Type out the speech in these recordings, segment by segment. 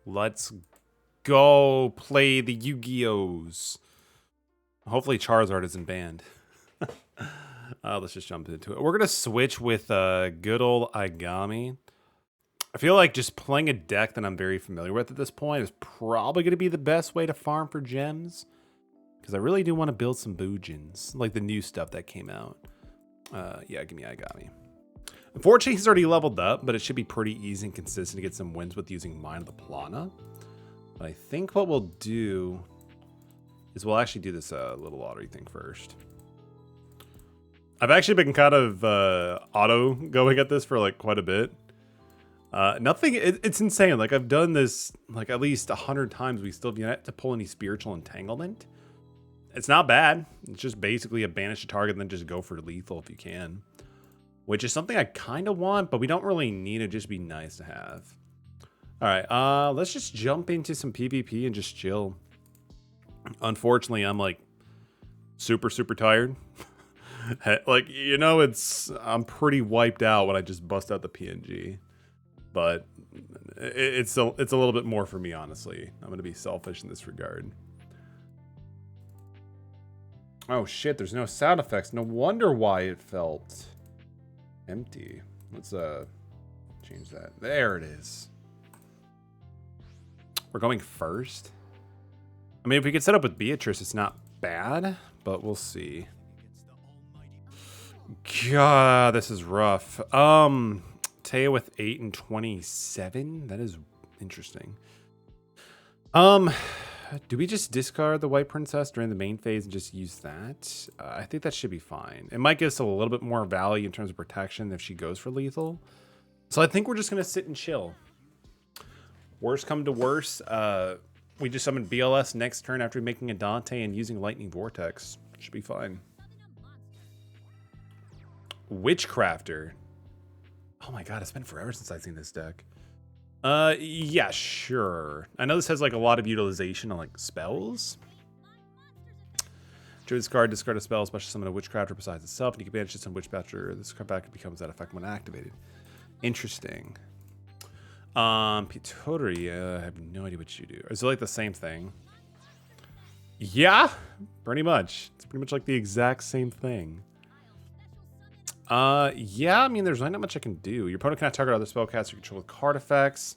Let's go play the Yu-Gi-Ohs. Hopefully Charizard isn't banned. Let's just jump into it. We're going to switch with good old Igami. I feel like just playing a deck that I'm very familiar with at this point is probably going to be the best way to farm for gems. Because I really do want to build some Boojins, like the new stuff that came out. Yeah, give me Igami. Unfortunately, he's already leveled up, but it should be pretty easy and consistent to get some wins with using Mind of the Plana. But I think what we'll do is we'll actually do this little lottery thing first. I've actually been kind of auto going at this for like quite a bit. Nothing, it's insane. Like I've done this like at least 100 times. We still have yet to pull any spiritual entanglement. It's not bad. It's just basically a banish a target and then just go for lethal if you can. Which is something I kind of want, but we don't really need it. Just be nice to have. All right, let's just jump into some PvP and just chill. Unfortunately, I'm like super tired. Like, you know, I'm pretty wiped out when I just bust out the PNG. But it's a little bit more for me, honestly. I'm going to be selfish in this regard. Oh shit, there's no sound effects. No wonder why it felt empty. Let's change that. There it is. We're going first. I mean, if we could set up with Beatrice, it's not bad, but we'll see. God, this is rough. Taya with 8 and 27. That is interesting. Do we just discard the White Princess during the main phase and just use that? I think that should be fine. It might give us a little bit more value in terms of protection if she goes for lethal. So I think we're just going to sit and chill. Worst come to worst, we just summon BLS next turn after making a Dante and using Lightning Vortex. Should be fine. Witchcrafter. Oh my god, it's been forever since I've seen this deck. Yeah, sure. I know this has like a lot of utilization on like spells. Druid's card, discard a spell, special summon a Witchcrafter besides itself, and you can banish this on Witchcrafter. This card back becomes that effect when activated. Interesting. Pitori, I have no idea what you do. Is it like the same thing? Yeah, pretty much. It's pretty much like the exact same thing. Yeah, I mean, there's not much I can do. Your opponent cannot target other spellcasters you control with card effects.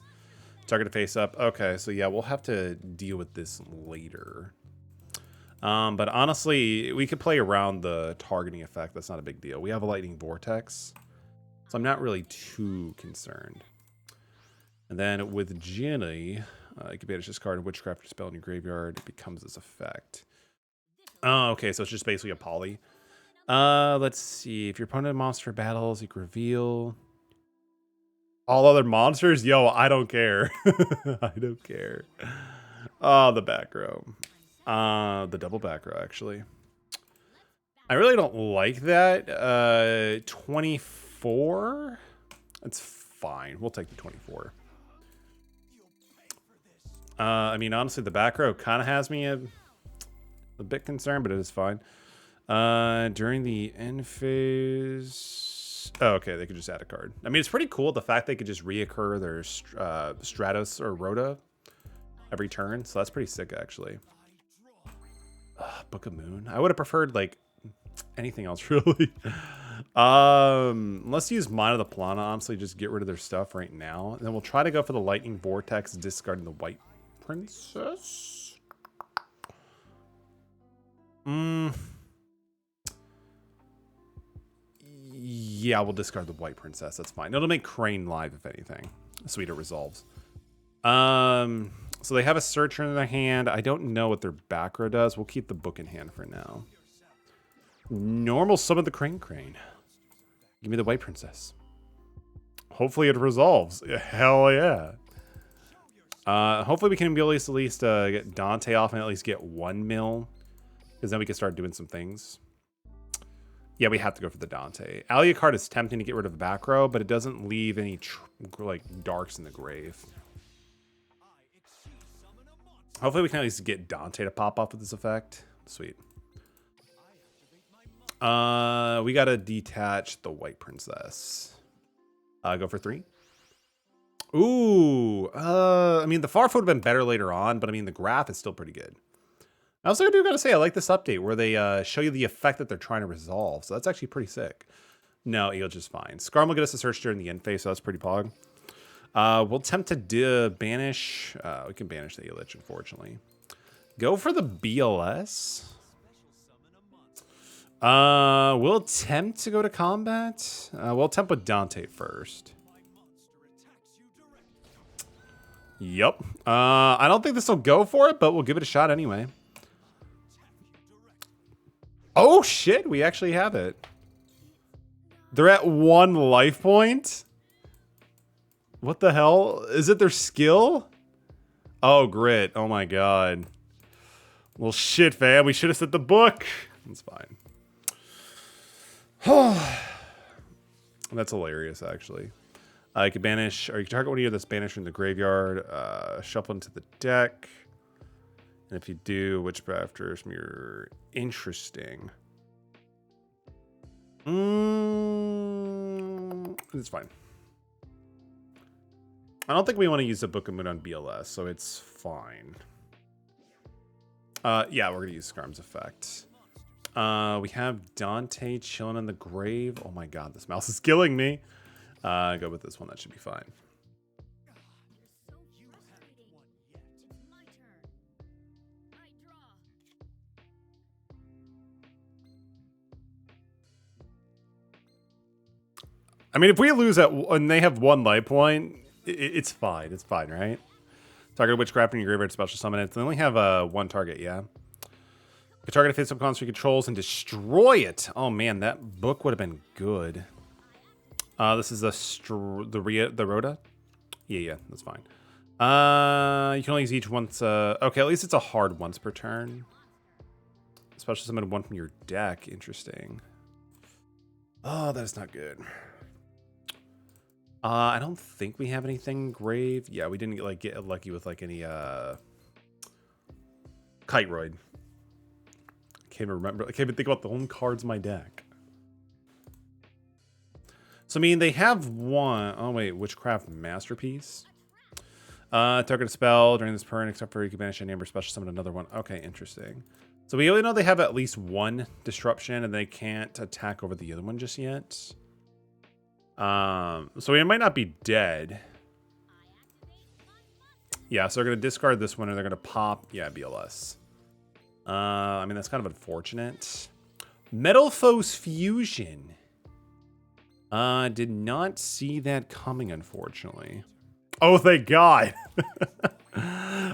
Target to face up. Okay, so yeah, we'll have to deal with this later. But honestly, we could play around the targeting effect. That's not a big deal. We have a Lightning Vortex, so I'm not really too concerned. And then with Ginny, you can banish this card and Witchcraft spell in your graveyard. It becomes this effect. Oh, okay, so it's just basically a poly. Let's see. If your opponent monster battles, you can reveal all other monsters. Yo, I don't care. I don't care. Oh, the back row. The double back row, actually. I really don't like that. 24? That's fine. We'll take the 24. I mean, honestly, the back row kind of has me a bit concerned, but it is fine. During the end phase. Oh, okay, they could just add a card. I mean, it's pretty cool the fact they could just reoccur their Stratos or Rhoda every turn. So that's pretty sick, actually. Book of Moon. I would have preferred like anything else, really. Let's use Mind of the Plana. Honestly, just get rid of their stuff right now, and then we'll try to go for the Lightning Vortex, discarding the White Princess. Yeah, we'll discard the White Princess. That's fine. It'll make Crane live, if anything. Sweeter resolves. So they have a Searcher in their hand. I don't know what their back row does. We'll keep the book in hand for now. Normal summon the Crane. Give me the White Princess. Hopefully it resolves. Hell yeah. Hopefully we can at least get Dante off and at least get 1 mil. Because then we can start doing some things. Yeah, we have to go for the Dante. Alucard is tempting to get rid of the back row, but it doesn't leave any like darks in the grave. Hopefully we can at least get Dante to pop off with this effect. Sweet. We gotta detach the White Princess. Go for 3. Ooh, I mean, the Farf would have been better later on, but I mean, the graph is still pretty good. I also do gotta say, I like this update where they show you the effect that they're trying to resolve. So that's actually pretty sick. No, he'll just fine. Skarm will get us a search during the end phase, so that's pretty pog. We'll attempt to banish. We can banish the Illich, unfortunately. Go for the BLS. We'll attempt to go to combat. We'll attempt with Dante first. Yep. I don't think this will go for it, but we'll give it a shot anyway. Oh, shit. We actually have it. They're at 1 life point. What the hell? Is it their skill? Oh, grit. Oh, my God. Well, shit, fam. We should have said the book. That's fine. That's hilarious, actually. You can banish, or you can target one of you that's banished from the graveyard, shuffle into the deck. And if you do, which drafters mirror? Interesting. It's fine. I don't think we want to use the Book of Moon on BLS, so it's fine. Yeah, we're going to use Skarm's effect. We have Dante chilling in the grave. Oh my God, this mouse is killing me. Go with this one. That should be fine. I mean, if we lose at and they have 1 life point, it's fine. It's fine, right? Target witchcraft in your graveyard special summon it. They only have 1 target, yeah. You target a face-up monster he controls and destroy it. Oh man, that book would have been good. This is the Rhoda. Yeah, that's fine. You can only use each once. Okay, at least it's a hard once per turn. Special summon 1 from your deck. Interesting. Oh, that is not good. I don't think we have anything grave. Yeah, we didn't get lucky with like any Kiteroid. Can't remember. I can't even think about the only cards in my deck. So I mean, they have 1. Oh wait, Witchcraft Masterpiece. Target a spell during this turn, except for you can banish a name or special summon another one. Okay, interesting. So we only know they have at least 1 disruption, and they can't attack over the other one just yet. So we might not be dead. Yeah, so they're gonna discard this one, and they're gonna pop. Yeah, BLS. I mean, that's kind of unfortunate. Metal Foes Fusion. Did not see that coming, unfortunately. Oh, thank God.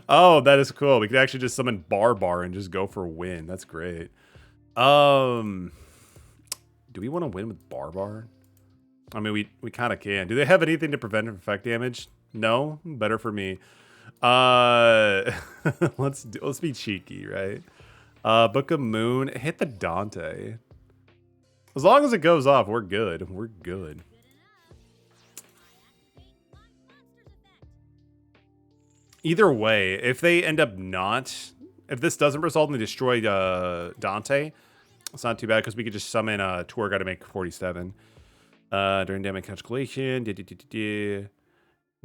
Oh, that is cool. We could actually just summon Barbar and just go for a win. That's great. Do we want to win with Barbar? I mean, we kind of can. Do they have anything to prevent effect damage? No? Better for me. Let's be cheeky, right? Book of Moon. Hit the Dante. As long as it goes off, we're good. We're good. Either way, if they end up not... If this doesn't result in the destroy Dante, it's not too bad because we could just summon a tour guy to make 47. During damage calculation. You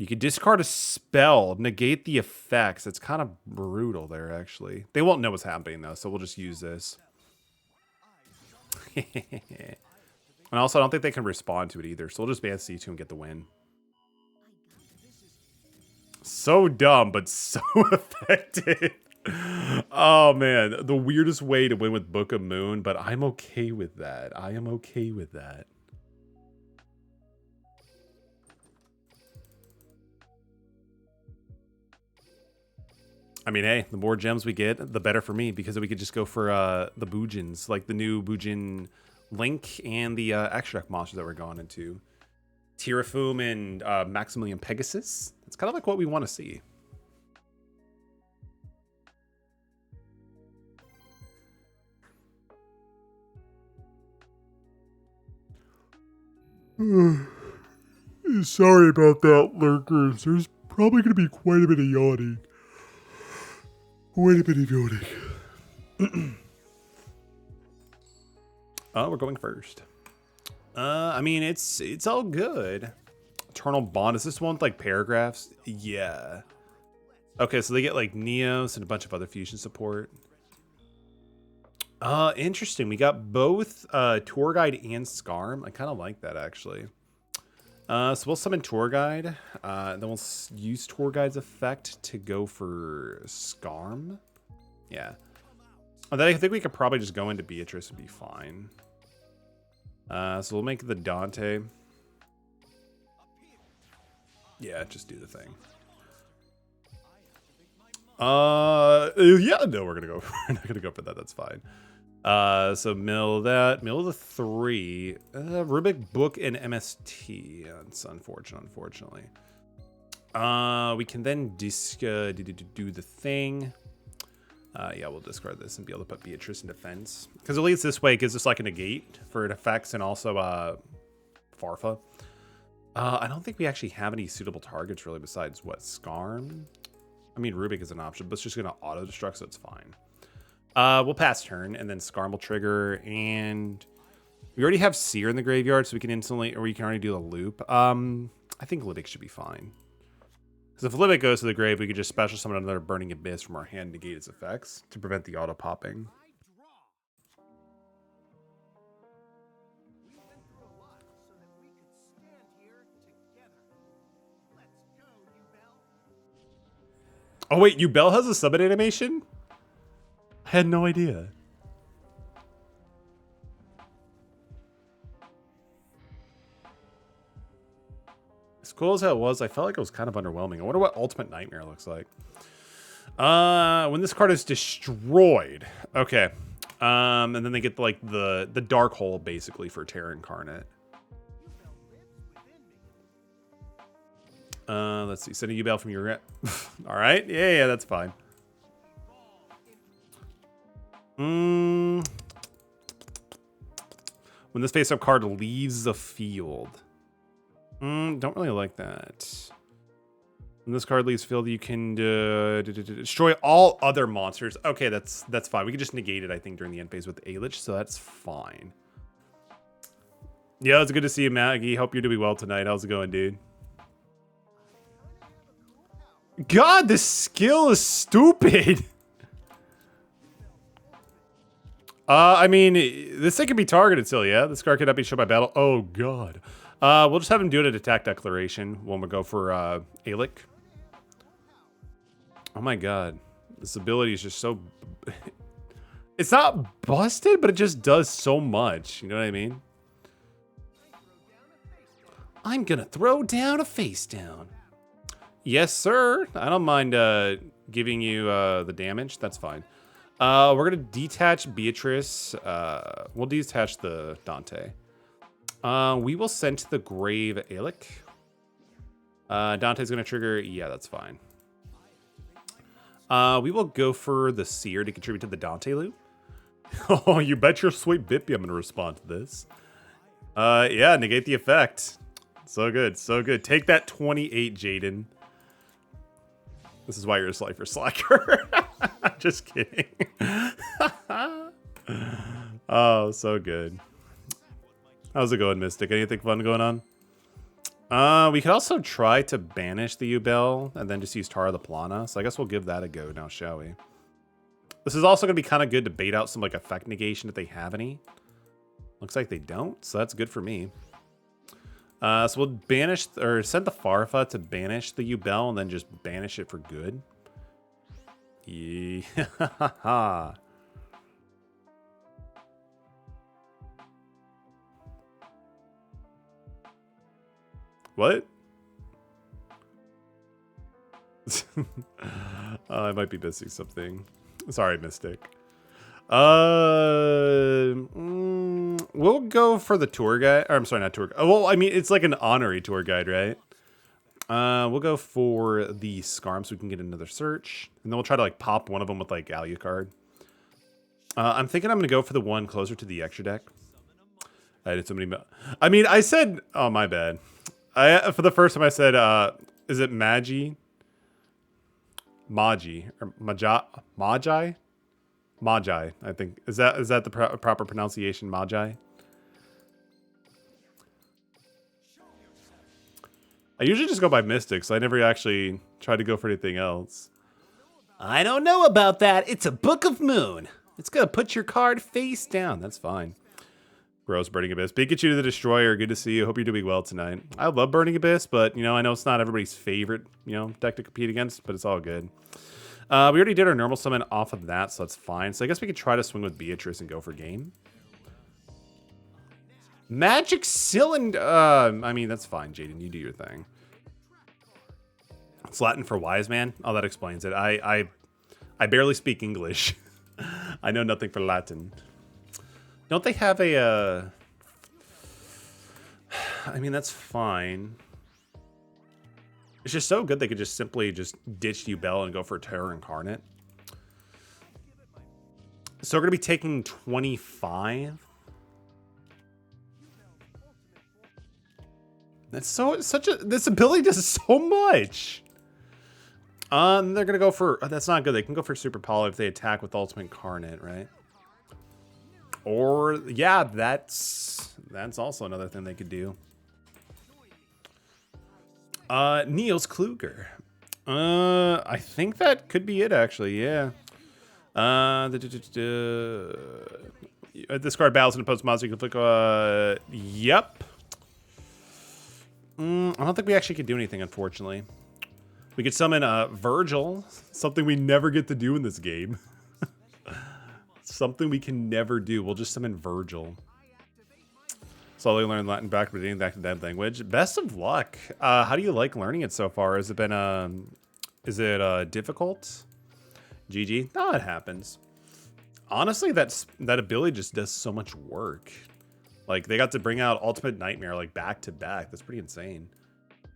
can discard a spell, negate the effects. It's kind of brutal there, actually. They won't know what's happening, though, so we'll just use this. And also, I don't think they can respond to it either, so we'll just ban C2 and get the win. So dumb, but so effective. Oh, man. The weirdest way to win with Book of Moon, but I'm okay with that. I am okay with that. I mean, hey, the more gems we get, the better for me, because we could just go for the Boojins, like the new Boojin Link and the extra deck monsters that we're going into. Tirafum and Maximilian Pegasus. It's kind of like what we want to see. Sorry about that, lurkers. There's probably going to be quite a bit of yawning. Quite a bit of yawning. Oh, we're going first. I mean, it's all good. Eternal Bond. Is this one with like paragraphs? Yeah. Okay, so they get like Neos and a bunch of other fusion support. Interesting. We got both Tour Guide and Scarm. I kind of like that actually. So we'll summon Tour Guide. Then we'll use Tour Guide's effect to go for Scarm. Yeah. And then I think we could probably just go into Beatrice and be fine. So we'll make the Dante. Yeah, just do the thing. Yeah, no, we're gonna go. We're not gonna go for that. That's fine. So mill that. Mill the 3. Rubik Book and MST. It's unfortunate, unfortunately. We can then do the thing. Yeah, we'll discard this and be able to put Beatrice in defense. Because at least this way it gives us like a negate for it effects and also Farfa. I don't think we actually have any suitable targets really besides what, Scarm? I mean, Rubik is an option, but it's just going to auto-destruct, so it's fine. We'll pass turn, and then Scarm will trigger, and we already have Seer in the graveyard, so we can instantly, or we can already do the loop. I think Libic should be fine. Because if Libic goes to the grave, we could just special summon another Burning Abyss from our hand and negate its effects to prevent the auto-popping. Oh wait, Yubel has a summon animation? I had no idea. As cool as that was, I felt like it was kind of underwhelming. I wonder what Ultimate Nightmare looks like. When this card is destroyed. Okay. And then they get like the Dark Hole basically for Terra Incarnate. Let's see. Send a Yubel from your... All right. Yeah, that's fine. When this face-up card leaves the field. Don't really like that. When this card leaves field, you can destroy all other monsters. Okay, that's fine. We can just negate it, I think, during the end phase with Alich, so that's fine. Yeah, it's good to see you, Maggie. Hope you're doing well tonight. How's it going, dude? God, this skill is stupid. I mean, this thing can be targeted still, yeah? This card cannot be shown by battle. Oh, God. We'll just have him do it at Attack Declaration when we go for Alich. Oh, my God. This ability is just so... It's not busted, but it just does so much. You know what I mean? I'm gonna throw down a face down. Yes, sir. I don't mind giving you the damage. That's fine. We're going to detach Beatrice. We'll detach the Dante. We will send to the grave Alich. Dante's going to trigger. Yeah, that's fine. We will go for the Seer to contribute to the Dante loop. Oh, you bet your sweet Bippy I'm going to respond to this. Yeah, negate the effect. So good, so good. Take that 28, Jaden. This is why you're a Slifer Slacker. Just kidding. Oh, so good. How's it going, Mystic? Anything fun going on? We could also try to banish the Yubel and then just use Tara the Plana. So I guess we'll give that a go now, shall we? This is also going to be kind of good to bait out some like effect negation if they have any. Looks like they don't, so that's good for me. So we'll banish or send the Farfa to banish the Yubel and then just banish it for good. Yeah. What? I might be missing something. Sorry, Mystic. We'll go for the tour guide. Or, I'm sorry, not tour guide. Well, I mean, it's like an honorary tour guide, right? We'll go for the Scarm so we can get another search. And then we'll try to like pop one of them with like Alucard. I'm thinking I'm going to go for the one closer to the extra deck. I did so many... I mean, I said... Oh, my bad. For the first time I said, is it Magi? Or Magi? Magi, I think. Is that the proper pronunciation, Magi? I usually just go by Mystics. I never actually try to go for anything else. I don't know about that. It's a Book of Moon. It's gonna put your card face down. That's fine. Gross, Burning Abyss. Pikachu the Destroyer. Good to see you. Hope you're doing well tonight. I love Burning Abyss, but you know, I know it's not everybody's favorite, you know, deck to compete against, but it's all good. We already did our normal summon off of that, so that's fine. So I guess we could try to swing with Beatrice and go for game. Magic Cylinder. I mean, that's fine, Jaden. You do your thing. It's Latin for wise man. Oh, that explains it. I barely speak English. I know nothing for Latin. Don't they have a? I mean, that's fine. It's just so good they could just simply just ditch Yubel and go for Terror Incarnate. So we're gonna be taking 25. That's such a. This ability does so much. They're gonna go for. That's not good. They can go for Super Poly if they attack with Ultimate Incarnate, right? Or yeah, that's also another thing they could do. Niels Kluger. I think that could be it actually. Yeah. Discard battles and opposed monster. You can click. Yep. I don't think we actually could do anything, unfortunately. We could summon Virgil, something we never get to do in this game. Something we can never do. We'll just summon Virgil. Slowly learn Latin back, but back to dead language. Best of luck. How do you like learning it so far? Has it been is it difficult? GG. No, it happens. Honestly, that ability just does so much work. Like they got to bring out Ultimate Nightmare like back to back. That's pretty insane.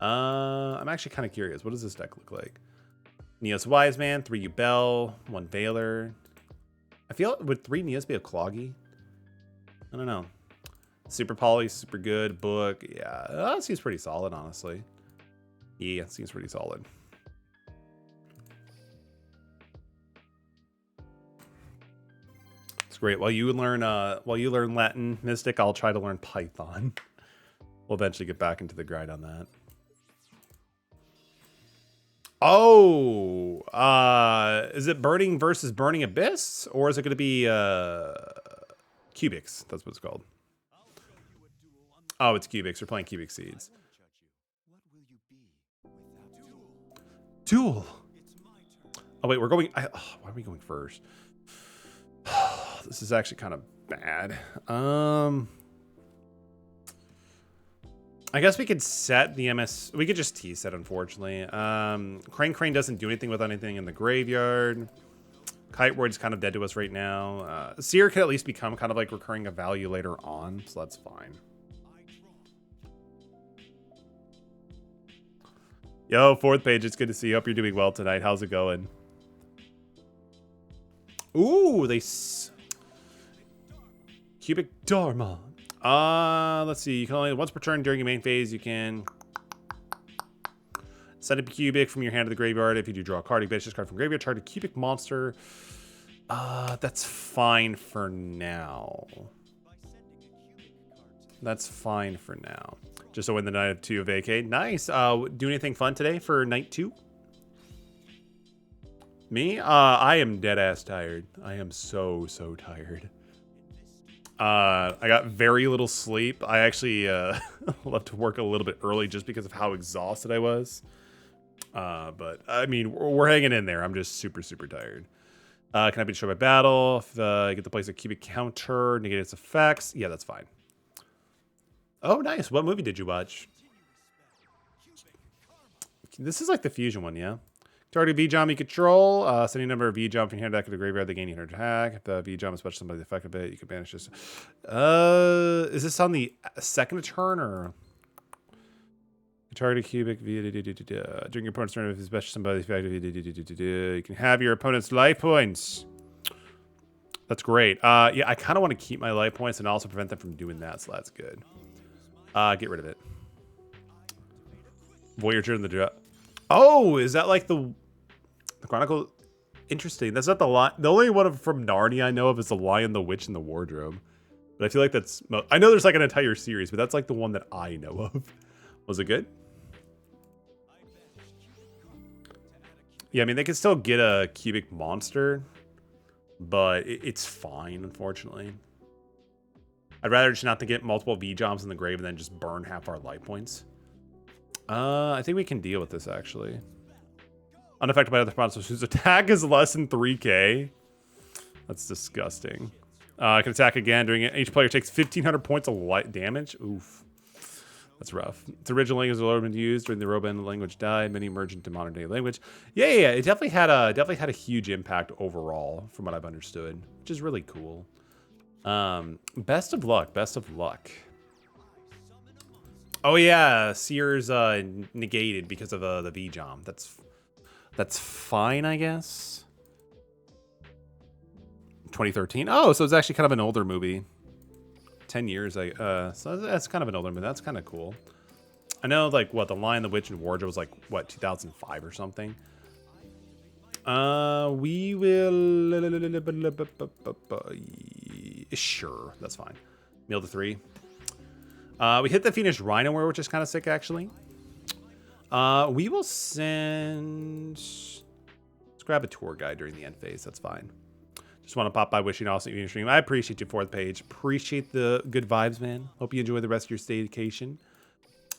I'm actually kind of curious. What does this deck look like? Neos Wise Man, 3 Yubel, 1 Veiler. I feel would 3 Neos be a Cloggy? I don't know. Super Poly, super good. Book, yeah, that seems pretty solid, honestly. Yeah, it seems pretty solid. It's great. While you learn Latin, Mystic, I'll try to learn Python. We'll eventually get back into the grind on that. Oh, is it Burning versus Burning Abyss, or is it going to be Cubics? That's what it's called. Oh, it's Cubics. We're playing Cubic Seeds. Duel. Oh wait, we're going. Why are we going first? This is actually kind of bad. I guess we could set the MS. We could just T-set, unfortunately. Crane doesn't do anything with anything in the graveyard. Kite Ward's kind of dead to us right now. Seer could at least become kind of like recurring a value later on, so that's fine. Yo, 4th page, it's good to see you. Hope you're doing well tonight. How's it going? Ooh, Cubic Dharma. Let's see. You can only once per turn during your main phase. You can send a cubic from your hand to the graveyard. If you do draw a card, you banish this card from graveyard. Target a cubic monster. That's fine for now. That's fine for now. Just so win the night of 2 vacate. Nice. Do anything fun today for night 2? Me? I am dead ass tired. I am so tired. I got very little sleep. I actually left to work a little bit early just because of how exhausted I was. But I mean, we're hanging in there. I'm just super tired. Can I be destroyed by battle? If I get to place a cubic counter, negate its effects. Yeah, that's fine. Oh, nice. What movie did you watch? This is like the fusion one, yeah? Target V-Jump you control. Send any number of V-Jump from your hand back to the graveyard. They gain your attack. If the V-Jump is special somebody the effect of it, you can banish this. Is this on the second turn or? Target a cubic during your opponent's turn if it's special somebody the effect of it. You can have your opponent's life points. That's great. Yeah, I kind of want to keep my life points and also prevent them from doing that, so that's good. Get rid of it. Voyager in the draw. Oh, is that like the Chronicle? Interesting. That's not the line. The only one from Narnia I know of is the Lion, the Witch, and the Wardrobe. But I feel like that's. I know there's like an entire series, but that's like the one that I know of. Was it good? Yeah, I mean, they can still get a cubic monster, but it's fine, unfortunately. I'd rather just not to get multiple V-Jobs in the grave and then just burn half our life points. I think we can deal with this, actually. Unaffected by other monsters whose attack is less than 3k. That's disgusting. I can attack again. During it, each player takes 1,500 points of light damage. Oof. That's rough. Its original language was been used during the Roban language died. Many emerged into modern day language. Yeah. It definitely had a huge impact overall, from what I've understood, which is really cool. Best of luck. Best of luck. Oh yeah, Seer's negated because of the V-Jom. That's fine, I guess. 2013. Oh, so it's actually kind of an older movie. 10 years. So that's kind of an older movie. That's kind of cool. I know, like, what, The Lion, the Witch, and Wardrobe was like, what, 2005 or something. We will. Sure, that's fine. Meal to 3. We hit the Phoenix Rhino, which is kind of sick, actually. We will send. Let's grab a tour guide during the end phase. That's fine. Just want to pop by wishing you awesome stream. I appreciate you for the page. Appreciate the good vibes, man. Hope you enjoy the rest of your staycation.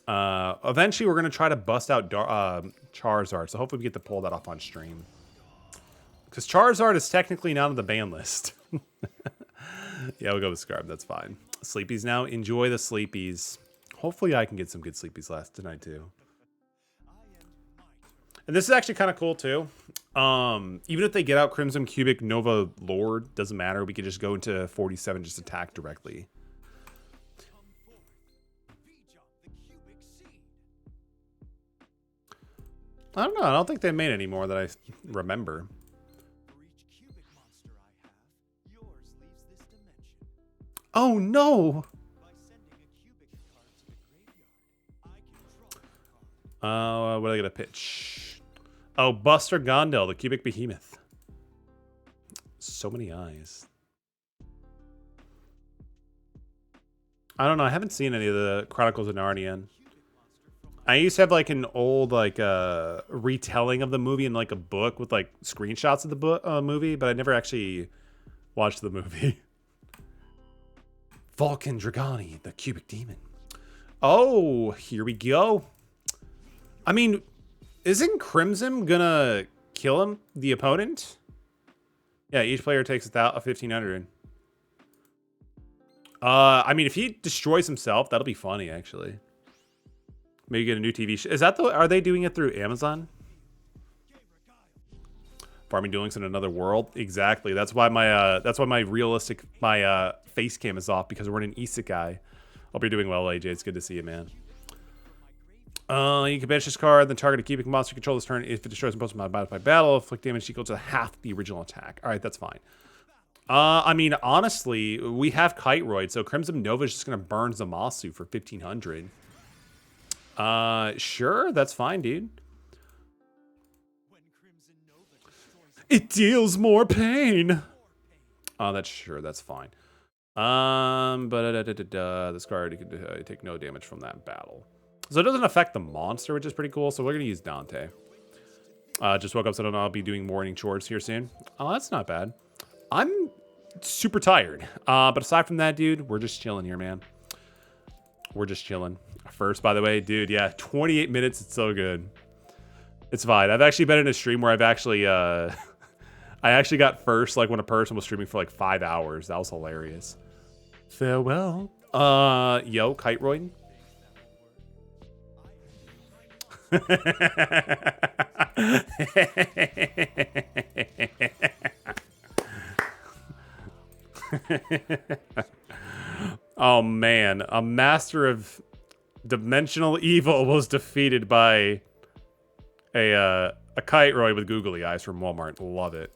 Eventually, we're going to try to bust out Charizard. So hopefully we get to pull that off on stream. Because Charizard is technically not on the ban list. Yeah, we'll go with Scarb. That's fine. Sleepies now. Enjoy the sleepies. Hopefully I can get some good sleepies last tonight, too. And this is actually kind of cool, too. Even if they get out Crimson Cubic Nova Lord, doesn't matter. We could just go into 47, just attack directly. I don't know. I don't think they made any more that I remember. Oh, no! What are I gonna pitch? Oh, Buster Gondel, the Cubic Behemoth. So many eyes. I don't know. I haven't seen any of the Chronicles of Narnia. I used to have like an old like retelling of the movie in like a book with like screenshots of the book movie, but I never actually watched the movie. Vulcan Dragani, the Cubic Demon. Oh, here we go. I mean, isn't Crimson gonna kill him, the opponent? Yeah, each player takes 1,500. I mean, if he destroys himself, that'll be funny, actually. Maybe get a new TV show. Is that the? Are they doing it through Amazon? Farming Duel Links in another world. Exactly. That's why my realistic face cam is off, because we're in an isekai. Hope you're doing well, AJ. It's good to see you, man. You can banish this card, then target a cubic monster you control this turn. If it destroys most modified by battle, inflict damage equal to half the original attack. All right, that's fine. I mean, honestly, we have Kiteroid, so Crimson Nova is just gonna burn Zamasu for 1,500. Sure, that's fine, dude. It deals more pain. Oh, that's sure, that's fine. This card, you can take no damage from that battle. So it doesn't affect the monster, which is pretty cool. So we're gonna use Dante. Just woke up, so I don't know. I'll be doing morning chores here soon. Oh, that's not bad. I'm super tired. But aside from that, dude, we're just chilling here, man. We're just chilling. First, by the way, dude, yeah, 28 minutes. It's so good. It's fine. I've actually been in a stream where I've actually, I actually got first, like when a person was streaming for like 5 hours. That was hilarious. Farewell. Yo, Kiteroid. Oh man, a master of dimensional evil was defeated by a Kiteroid with googly eyes from Walmart. Love it.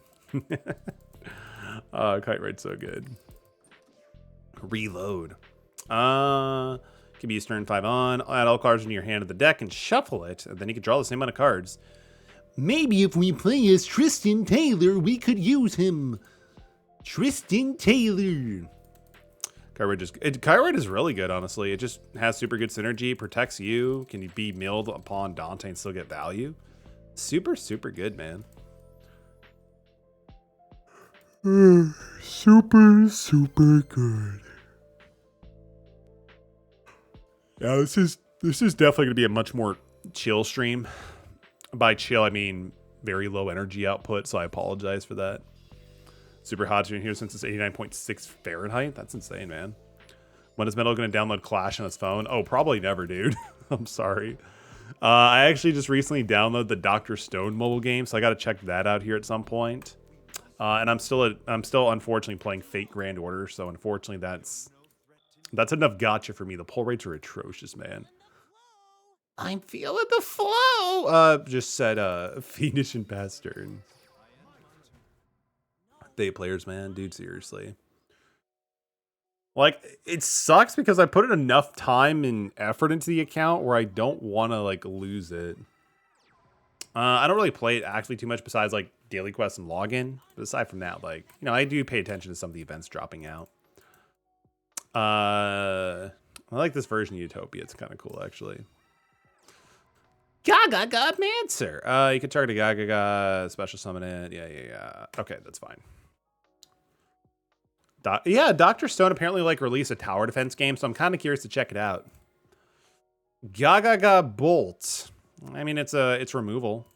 Kiteroid's so good. Reload. Can be used turn 5 on. Add all cards into your hand of the deck and shuffle it, and then you can draw the same amount of cards. Maybe if we play as Tristan Taylor, we could use him. Tristan Taylor. Kiteroid is really good, honestly. It just has super good synergy, protects you, can be milled upon Dante and still get value. Super, super good, man. Super, super good. Yeah, this is definitely going to be a much more chill stream. By chill, I mean very low energy output, so I apologize for that. Super hot in here since it's 89.6 Fahrenheit. That's insane, man. When is Metal going to download Clash on his phone? Oh, probably never, dude. I'm sorry. I actually just recently downloaded the Dr. Stone mobile game, so I got to check that out here at some point. And I'm still unfortunately playing Fate Grand Order, so unfortunately that's enough gotcha for me. The pull rates are atrocious, man. I'm feeling the flow. Just said Fiendish and past turn. Day players, man, dude, seriously. Like, it sucks because I put in enough time and effort into the account where I don't want to, like, lose it. I don't really play it actually too much besides, like, daily quests and login. But aside from that, like, you know, I do pay attention to some of the events dropping out. I like this version of Utopia. It's kind of cool, actually. Gaga Mancer. You can target a Gaga, special summon it. Yeah. Okay, that's fine. Yeah, Dr. Stone apparently like released a tower defense game, so I'm kind of curious to check it out. Gaga Bolt. I mean, it's removal.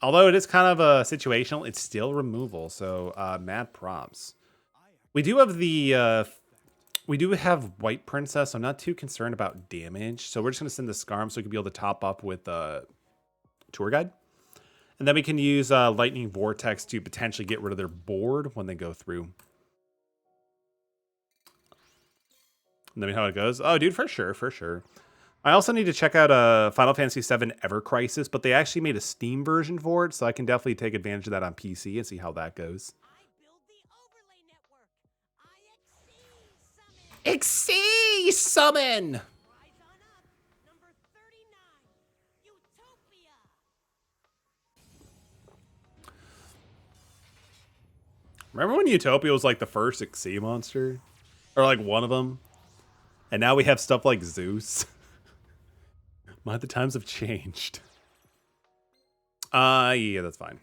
Although it is kind of a situational, it's still removal. So mad props. We do have the White Princess. I'm not too concerned about damage, so we're just gonna send the Scarm so we can be able to top up with Tour Guide, and then we can use Lightning Vortex to potentially get rid of their board when they go through. Let me know how it goes. Oh, dude, for sure. I also need to check out Final Fantasy VII Ever Crisis, but they actually made a Steam version for it, so I can definitely take advantage of that on PC and see how that goes. Exceed summon! Remember when Utopia was like the first Exceed monster? Or like one of them? And now we have stuff like Zeus. The times have changed. Yeah, that's fine.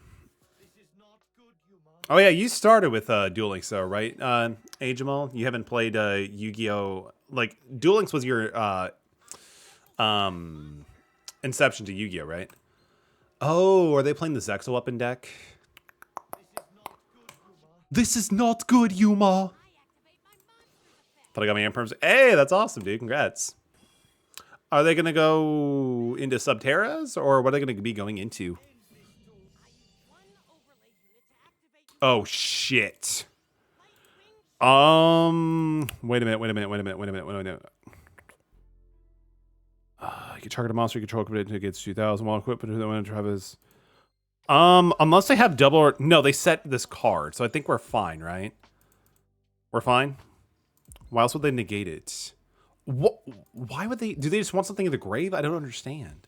Oh yeah, you started with Duel Links though, right? Ajamal, you haven't played Yu-Gi-Oh! Like Duel Links was your inception to Yu-Gi-Oh, right? Oh, are they playing the Zexal weapon deck? This is not good, Yuma. But I got my imperms. Hey, that's awesome, dude. Congrats. Are they going to go into Subterras, or what are they going to be going into? Oh, shit. Wait a minute. You can target a monster you control equipped until it gets 2,000 while equipped to the one Travis. Unless they have double or no, they set this card, so I think we're fine, right? We're fine. Why else would they negate it? What? Why would they? Do they just want something in the grave? I don't understand.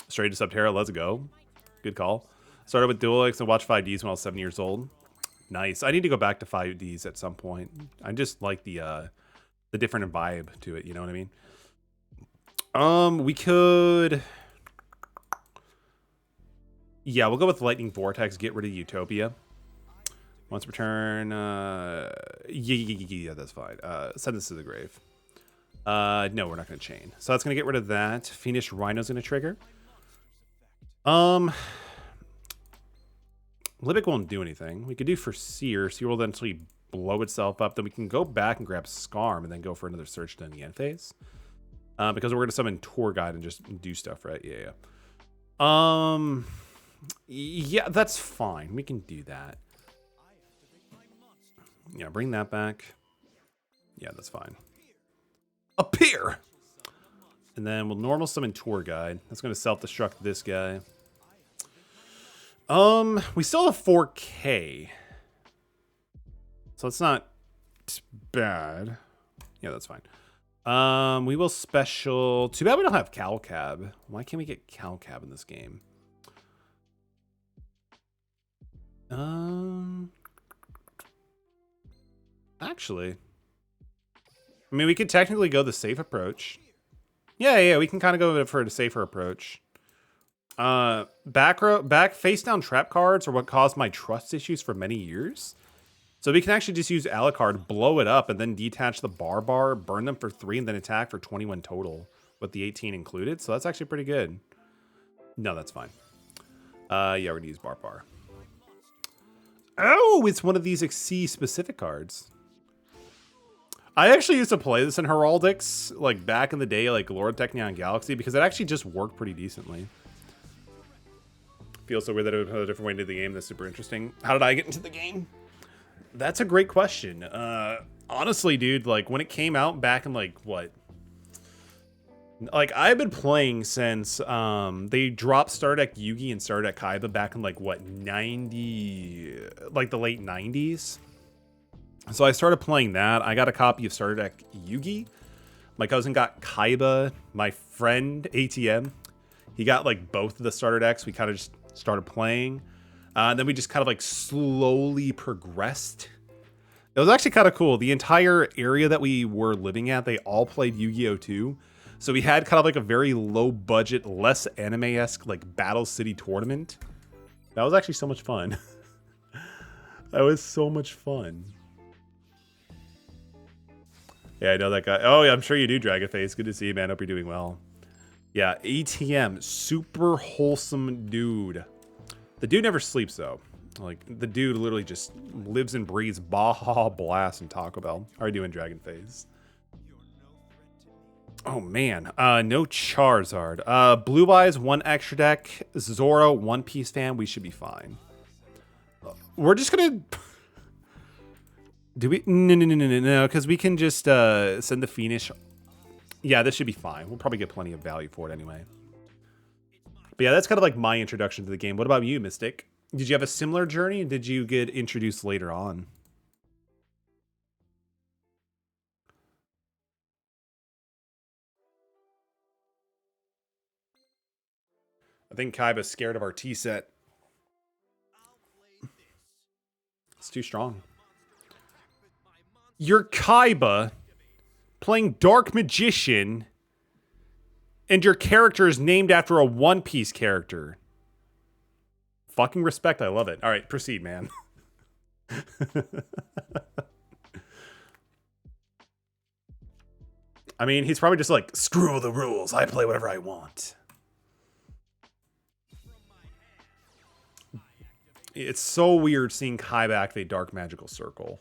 Straight to Subterra, let's go. Good call. Started with Duel Links and watched 5Ds when I was 7 years old. Nice. I need to go back to 5Ds at some point. I just like the different vibe to it. You know what I mean? We could. Yeah, we'll go with Lightning Vortex. Get rid of Utopia. Once per turn, yeah, that's fine. Send this to the grave. No, we're not going to chain. So that's going to get rid of that. Fiendish Rhino's going to trigger. Libic won't do anything. We could do for Seer. Seer will eventually blow itself up. Then we can go back and grab Scarm and then go for another search to the end phase. Because we're going to summon Tour Guide and just do stuff, right? Yeah. Yeah, that's fine. We can do that. Yeah, bring that back. Yeah, that's fine. Appear! And then we'll normal summon Tour Guide. That's going to self-destruct this guy. We still have 4K. So it's not bad. Yeah, that's fine. We will special... Too bad we don't have Calcab. Why can't we get Calcab in this game? Actually, I mean, we could technically go the safe approach. Yeah, we can kind of go for a safer approach. Back face down trap cards are what caused my trust issues for many years. So we can actually just use Alucard, blow it up, and then detach the bar, burn them for 3, and then attack for 21 total, with the 18 included. So that's actually pretty good. No, that's fine. Yeah, we're gonna use bar. Oh, it's one of these Xyz specific cards. I actually used to play this in Heraldics, like back in the day, like Lord of Technion Galaxy, because it actually just worked pretty decently. Feels so weird that it was a different way into the game. That's super interesting. How did I get into the game? That's a great question. Honestly, dude, like when it came out back in like what? Like I've been playing since they dropped Starter Deck Yugi and Starter Deck Kaiba back in like what 90, like the late 90s. So I started playing that. I got a copy of Starter Deck Yugi. My cousin got Kaiba. My friend ATM, he got like both of the starter decks. We kind of just started playing. And then we just kind of like slowly progressed. It was actually kind of cool. The entire area that we were living at, they all played Yu-Gi-Oh! 2. So we had kind of like a very low budget, less anime-esque like Battle City tournament. That was actually so much fun. That was so much fun. Yeah, I know that guy. Oh, yeah, I'm sure you do, Dragonface. Good to see you, man. Hope you're doing well. Yeah, ATM, super wholesome dude. The dude never sleeps, though. Like, the dude literally just lives and breathes Baja Blast and Taco Bell. How are you doing, Dragonface? Oh, man. No Charizard. Blue Eyes, 1 extra deck. Zoro, 1 piece fan. We should be fine. We're just gonna... Do we? No, because we can just send the Fiendish. Yeah, this should be fine. We'll probably get plenty of value for it anyway. But yeah, that's kind of like my introduction to the game. What about you, Mystic? Did you have a similar journey? Did you get introduced later on? I think Kaiba's scared of our T set. It's too strong. You're Kaiba playing Dark Magician, and your character is named after a One Piece character. Fucking respect, I love it. All right, proceed, man. I mean, he's probably just like, screw the rules, I play whatever I want. It's so weird seeing Kaiba activate Dark Magical Circle.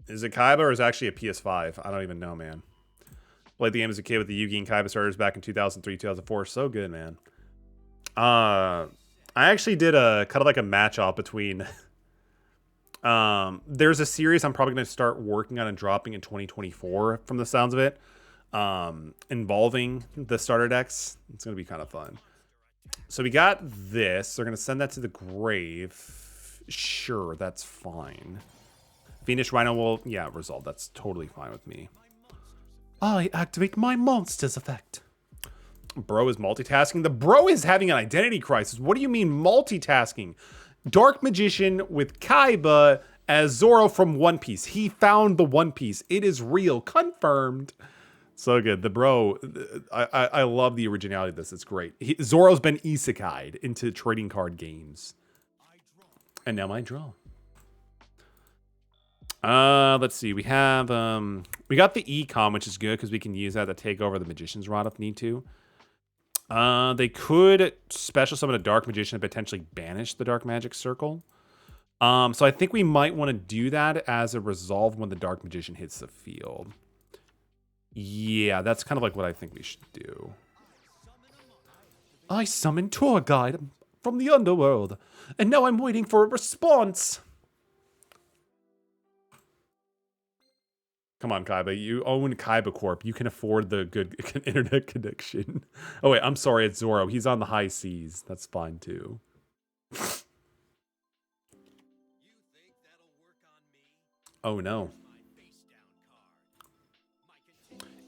Is it Kaiba or is it actually a PS5? I don't even know, man. Played the game as a kid with the Yugi and Kaiba starters back in 2003, 2004. So good, man. I actually did a kind of like a match-off between... there's a series I'm probably going to start working on and dropping in 2024 from the sounds of it. Involving the starter decks. It's going to be kind of fun. So we got this. They're going to send that to the grave. Sure, that's fine. Fiendish Rhino will, yeah, resolve. That's totally fine with me. I activate my monster's effect. Bro is multitasking. The bro is having an identity crisis. What do you mean multitasking? Dark Magician with Kaiba as Zoro from One Piece. He found the One Piece. It is real. Confirmed. So good. The bro, I love the originality of this. It's great. Zoro's been isekai'd into trading card games. And now I draw. Let's see. We have we got the econ, which is good because we can use that to take over the Magician's Rod if need to. They could special summon a Dark Magician and potentially banish the Dark Magic Circle. So I think we might want to do that as a resolve when the Dark Magician hits the field. Yeah, that's kind of like what I think we should do. I summoned Tour Guide from the underworld, and now I'm waiting for a response. Come on, Kaiba. You own Kaiba Corp. You can afford the good internet connection. Oh, wait. I'm sorry. It's Zoro. He's on the high seas. That's fine, too. Oh, no.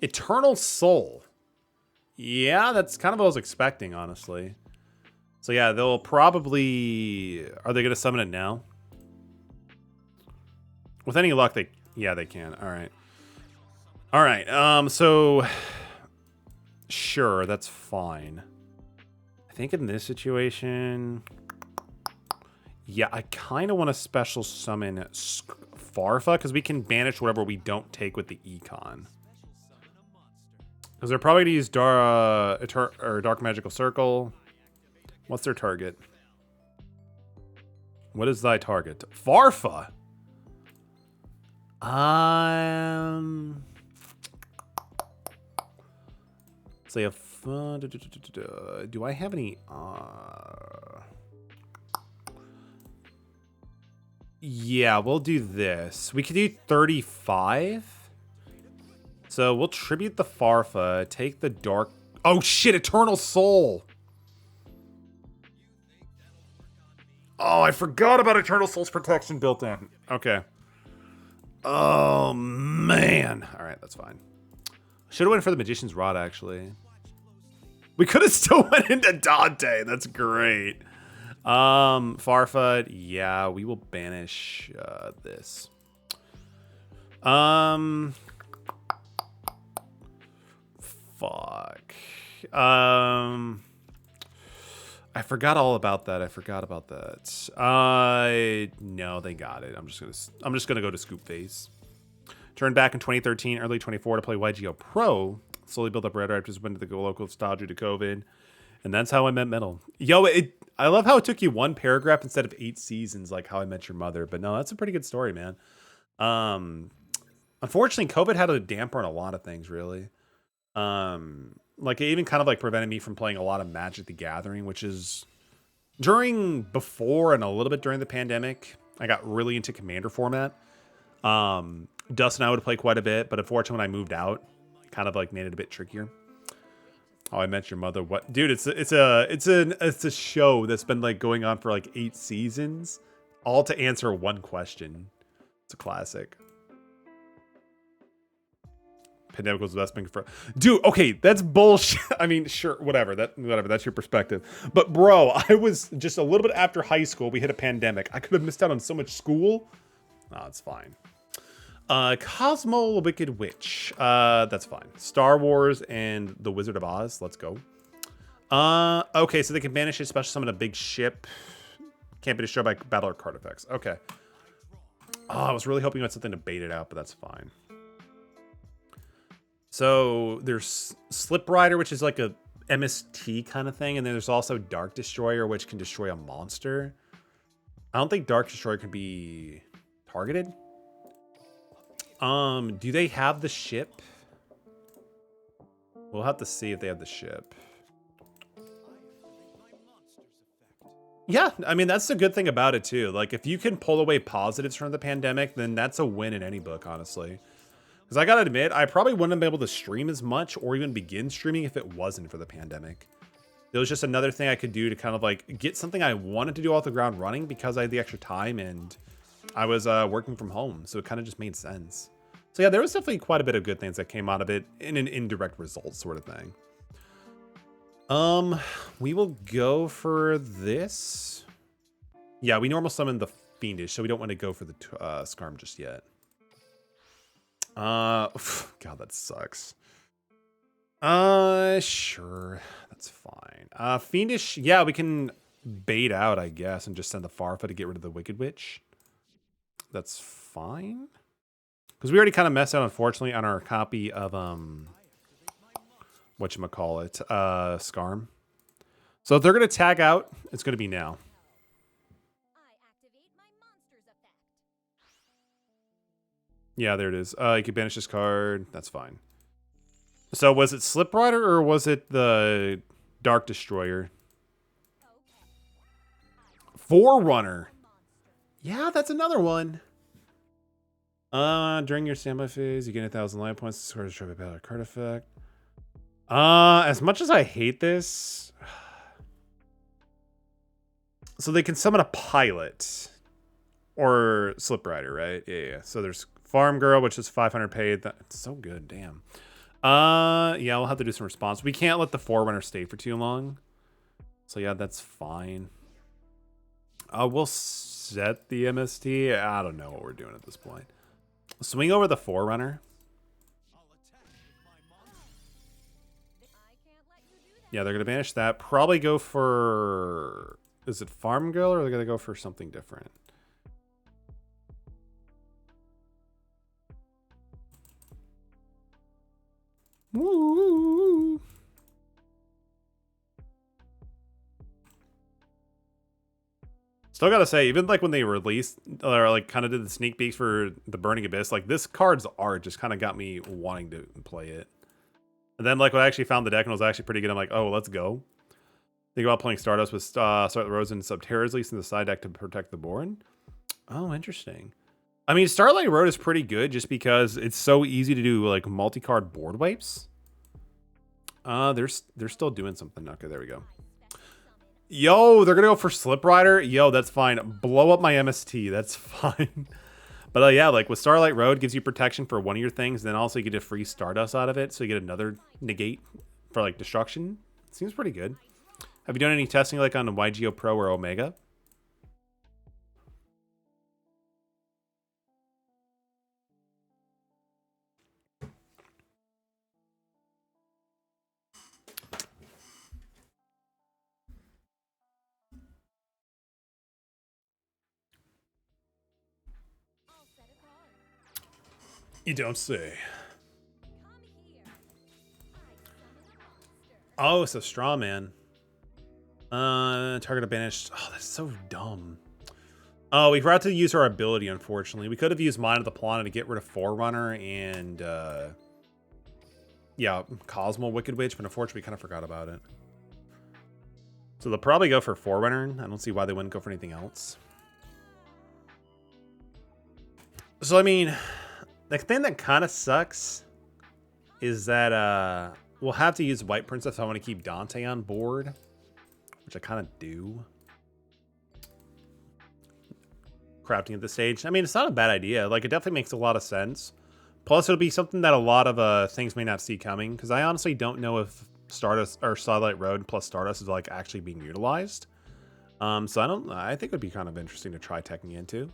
Eternal Soul. Yeah, that's kind of what I was expecting, honestly. So, yeah, they'll probably... Are they going to summon it now? With any luck, they... Yeah, they can. All right. All right. So sure, that's fine. I think in this situation, yeah, I kind of want to special summon Farfa because we can banish whatever we don't take with the Econ. Because they're probably going to use Dark Magical Circle. What's their target? What is thy target? Farfa. Say a do I have any? Yeah, we'll do this. We could do 35. So we'll tribute the Farfa, take the Dark. Oh shit! Eternal Soul. Oh, I forgot about Eternal Soul's protection built in. Okay. Oh man. All right, that's fine. Should have went for the Magician's Rod, actually. We could have still went into Dante. That's great. Farfa, yeah, we will banish this. Fuck. I forgot all about that. No, they got it. I'm just gonna go to Scoop Phase. Turned back in 2013, early 24 to play Yugioh Pro. Slowly built up Red Raptors, went to the local style due to COVID. And that's how I met Metal. Yo, I love how it took you one paragraph instead of 8 seasons, like How I Met Your Mother. But no, that's a pretty good story, man. Unfortunately, COVID had a damper on a lot of things, really. Like it even kind of like prevented me from playing a lot of Magic the Gathering, which is before and a little bit during the pandemic. I got really into Commander format. Dust and I would play quite a bit, but unfortunately when I moved out, kind of like made it a bit trickier. How I Met Your Mother. What, dude? It's a show that's been like going on for like 8 seasons, all to answer one question. It's a classic. Pandemic was the best thing for, dude. Okay, that's bullshit. I mean, sure, whatever. That's your perspective. But bro, I was just a little bit after high school. We hit a pandemic. I could have missed out on so much school. Oh, it's fine. Cosmo Wicked Witch. That's fine. Star Wars and The Wizard of Oz. Let's go. Okay, so they can banish it, especially summon a big ship. Can't be destroyed by battle or card effects. Okay. Oh, I was really hoping you had something to bait it out, but that's fine. So there's Slip Rider, which is like a MST kind of thing, and then there's also Dark Destroyer, which can destroy a monster. I don't think Dark Destroyer can be targeted. Do they have the ship? We'll have to see if they have the ship. Yeah, I mean, that's the good thing about it, too. Like, if you can pull away positives from the pandemic, then that's a win in any book, honestly. Because I gotta admit, I probably wouldn't have been able to stream as much or even begin streaming if it wasn't for the pandemic. It was just another thing I could do to kind of, like, get something I wanted to do off the ground running because I had the extra time and I was working from home, so it kind of just made sense. So yeah, there was definitely quite a bit of good things that came out of it in an indirect result sort of thing. We will go for this. Yeah, we normal summon the Fiendish, so we don't want to go for the Skarm just yet. God, that sucks. Sure, that's fine. Fiendish, yeah, we can bait out, I guess, and just send the Farfa to get rid of the Wicked Witch. That's fine. Because we already kind of messed out, unfortunately, on our copy of, whatchamacallit, Skarm. So if they're going to tag out, it's going to be now. Yeah, there it is. You can banish this card. That's fine. So was it Slip Rider or was it the Dark Destroyer? Forerunner. Yeah, that's another one. During your standby phase, you gain 1,000 life points. Score destroyed by battle card effect. As much as I hate this, so they can summon a pilot or Slip Rider, right? Yeah. So there's Farm Girl, which is 500 paid. That's so good. Damn. Yeah, we'll have to do some response. We can't let the Forerunner stay for too long. So yeah, that's fine. We'll set the MST. I don't know what we're doing at this point. Swing over the Forerunner. Yeah, they're going to banish that. Probably go for... Is it Farm Girl, or are they going to go for something different? Woo! Still gotta say, even like when they released, or like kind of did the sneak peeks for the Burning Abyss, like this card's art just kind of got me wanting to play it. And then like when I actually found the deck and it was actually pretty good, I'm like, oh, let's go. Think about playing Stardust with Starlight Rose and Subterra's least in the side deck to protect the board. Oh, interesting. I mean, Starlight Road is pretty good just because it's so easy to do like multi-card board wipes. They're still doing something. Okay, there we go. Yo, they're gonna go for Slip Rider. Yo, that's fine. Blow up my MST. That's fine. But yeah, like with Starlight Road, gives you protection for one of your things. Then also you get a free Stardust out of it, so you get another negate for like destruction. Seems pretty good. Have you done any testing like on Yugioh Pro or Omega? You don't say. Oh, it's a straw man. Target banished. Oh, that's so dumb. Oh, we forgot to use our ability, unfortunately. We could have used Mind of the Planet to get rid of Forerunner and, yeah, Cosmo Wicked Witch, but unfortunately we kind of forgot about it. So they'll probably go for Forerunner. I don't see why they wouldn't go for anything else. So, I mean, the thing that kind of sucks is that we'll have to use White Princess if I want to keep Dante on board, which I kind of do. Crafting at this stage. I mean, it's not a bad idea. Like, it definitely makes a lot of sense. Plus, it'll be something that a lot of things may not see coming, because I honestly don't know if Stardust or Starlight Road plus Stardust is like actually being utilized. So I think it would be kind of interesting to try teching into.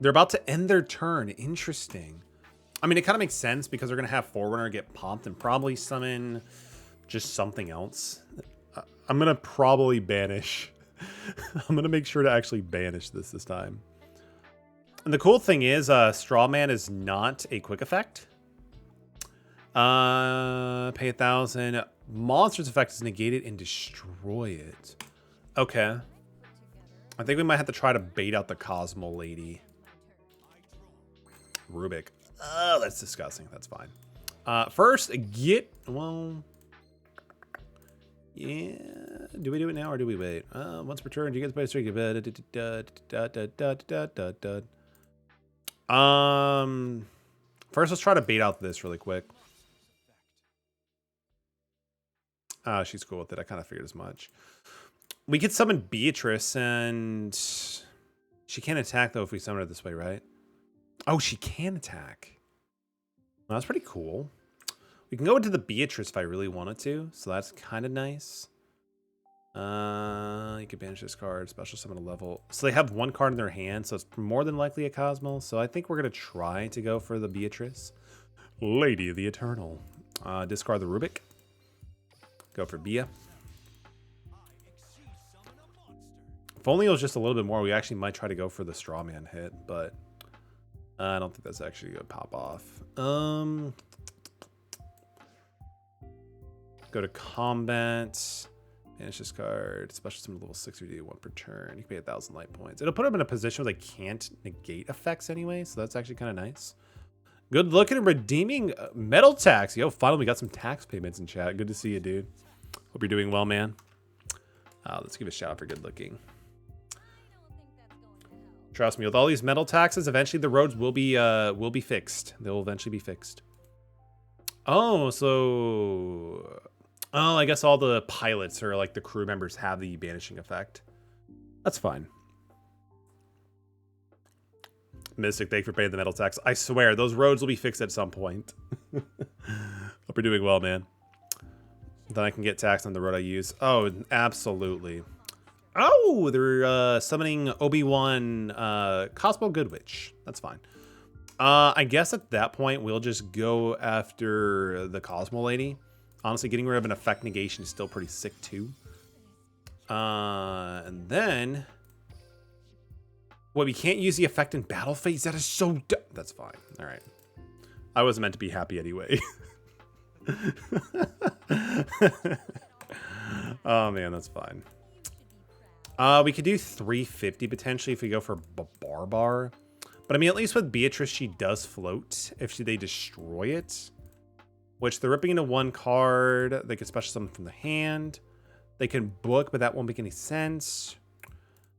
They're about to end their turn. Interesting. I mean, it kind of makes sense because they're going to have Forerunner get pumped and probably summon just something else. I'm going to probably banish. I'm going to make sure to actually banish this time. And the cool thing is, Straw Man is not a quick effect. Pay 1,000. Monster's effect is negated and destroy it. Okay. I think we might have to try to bait out the Cosmo Lady. Rubik. Oh, that's disgusting. That's fine. First, get... Well... Yeah... Do we do it now or do we wait? Once per turn, you get the place to first, let's try to bait out this really quick. She's cool with it. I kind of figured as much. We could summon Beatrice, and... She can't attack, though, if we summon her this way, right? Oh, she can attack. Well, that's pretty cool. We can go into the Beatrice if I really wanted to, so that's kind of nice. You can banish this card, special summon a level. So they have one card in their hand, so it's more than likely a Cosmo. So I think we're going to try to go for the Beatrice. Lady of the Eternal. Discard the Rubik. Go for Bia. If only it was just a little bit more, we actually might try to go for the Straw Man hit, but... I don't think that's actually going to pop off. Go to combat. Banish this card. Special summon level 6 or do 1 per turn. You can pay 1,000 light points. It'll put them in a position where they can't negate effects anyway, so that's actually kind of nice. Good looking and redeeming metal tax. Yo, finally we got some tax payments in chat. Good to see you, dude. Hope you're doing well, man. Let's give a shout out for good looking. Trust me, with all these metal taxes, eventually the roads will be fixed. They'll eventually be fixed. Oh, so... Oh, I guess all the pilots or like the crew members have the banishing effect. That's fine. Mystic, thank you for paying the metal tax. I swear, those roads will be fixed at some point. Hope you're doing well, man. Then I can get taxed on the road I use. Oh, absolutely. Oh, they're summoning Obi-Wan Cosmo Goodwitch. That's fine. I guess at that point, we'll just go after the Cosmo Lady. Honestly, getting rid of an effect negation is still pretty sick, too. And then... Well, we can't use the effect in battle phase? That is so dumb. That's fine. All right. I wasn't meant to be happy anyway. Oh, man, that's fine. We could do 350 potentially if we go for Barbar. But I mean, at least with Beatrice, she does float if they destroy it. Which they're ripping into one card. They can special summon from the hand. They can book, but that won't make any sense.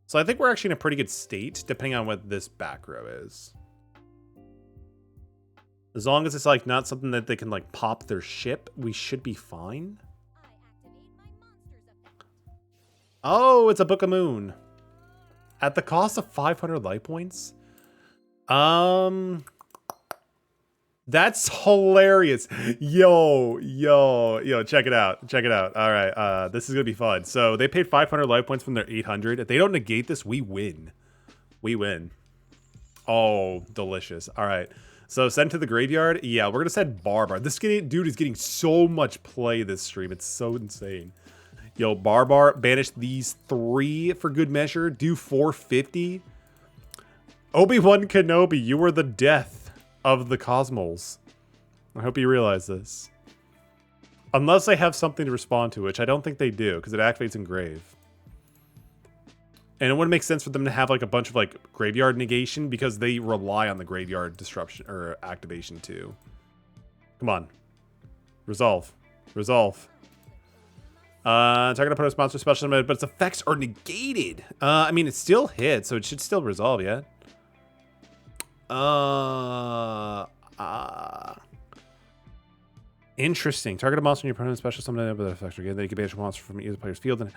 So I think we're actually in a pretty good state, depending on what this back row is. As long as it's like not something that they can like pop their ship, we should be fine. Oh, it's a Book of Moon. At the cost of 500 life points? That's hilarious. Yo, check it out. Check it out. All right, this is gonna be fun. So they paid 500 life points from their 800. If they don't negate this, we win. We win. Oh, delicious. All right. So send to the graveyard. Yeah, we're gonna send Barbar. This dude is getting so much play this stream. It's so insane. Yo, Barbar, banish these 3 for good measure. Do 450. Obi-Wan Kenobi, you were the death of the Cosmos. I hope you realize this. Unless they have something to respond to, which I don't think they do, because it activates Engrave. And it wouldn't make sense for them to have like a bunch of like graveyard negation because they rely on the graveyard disruption or activation too. Come on. Resolve. Resolve. Target opponent's monster special summon, but its effects are negated. I mean, it still hits, so it should still resolve, yeah? Interesting. Target a monster in your opponent's special summon with an effect again. Then you can banish a monster from either player's field. And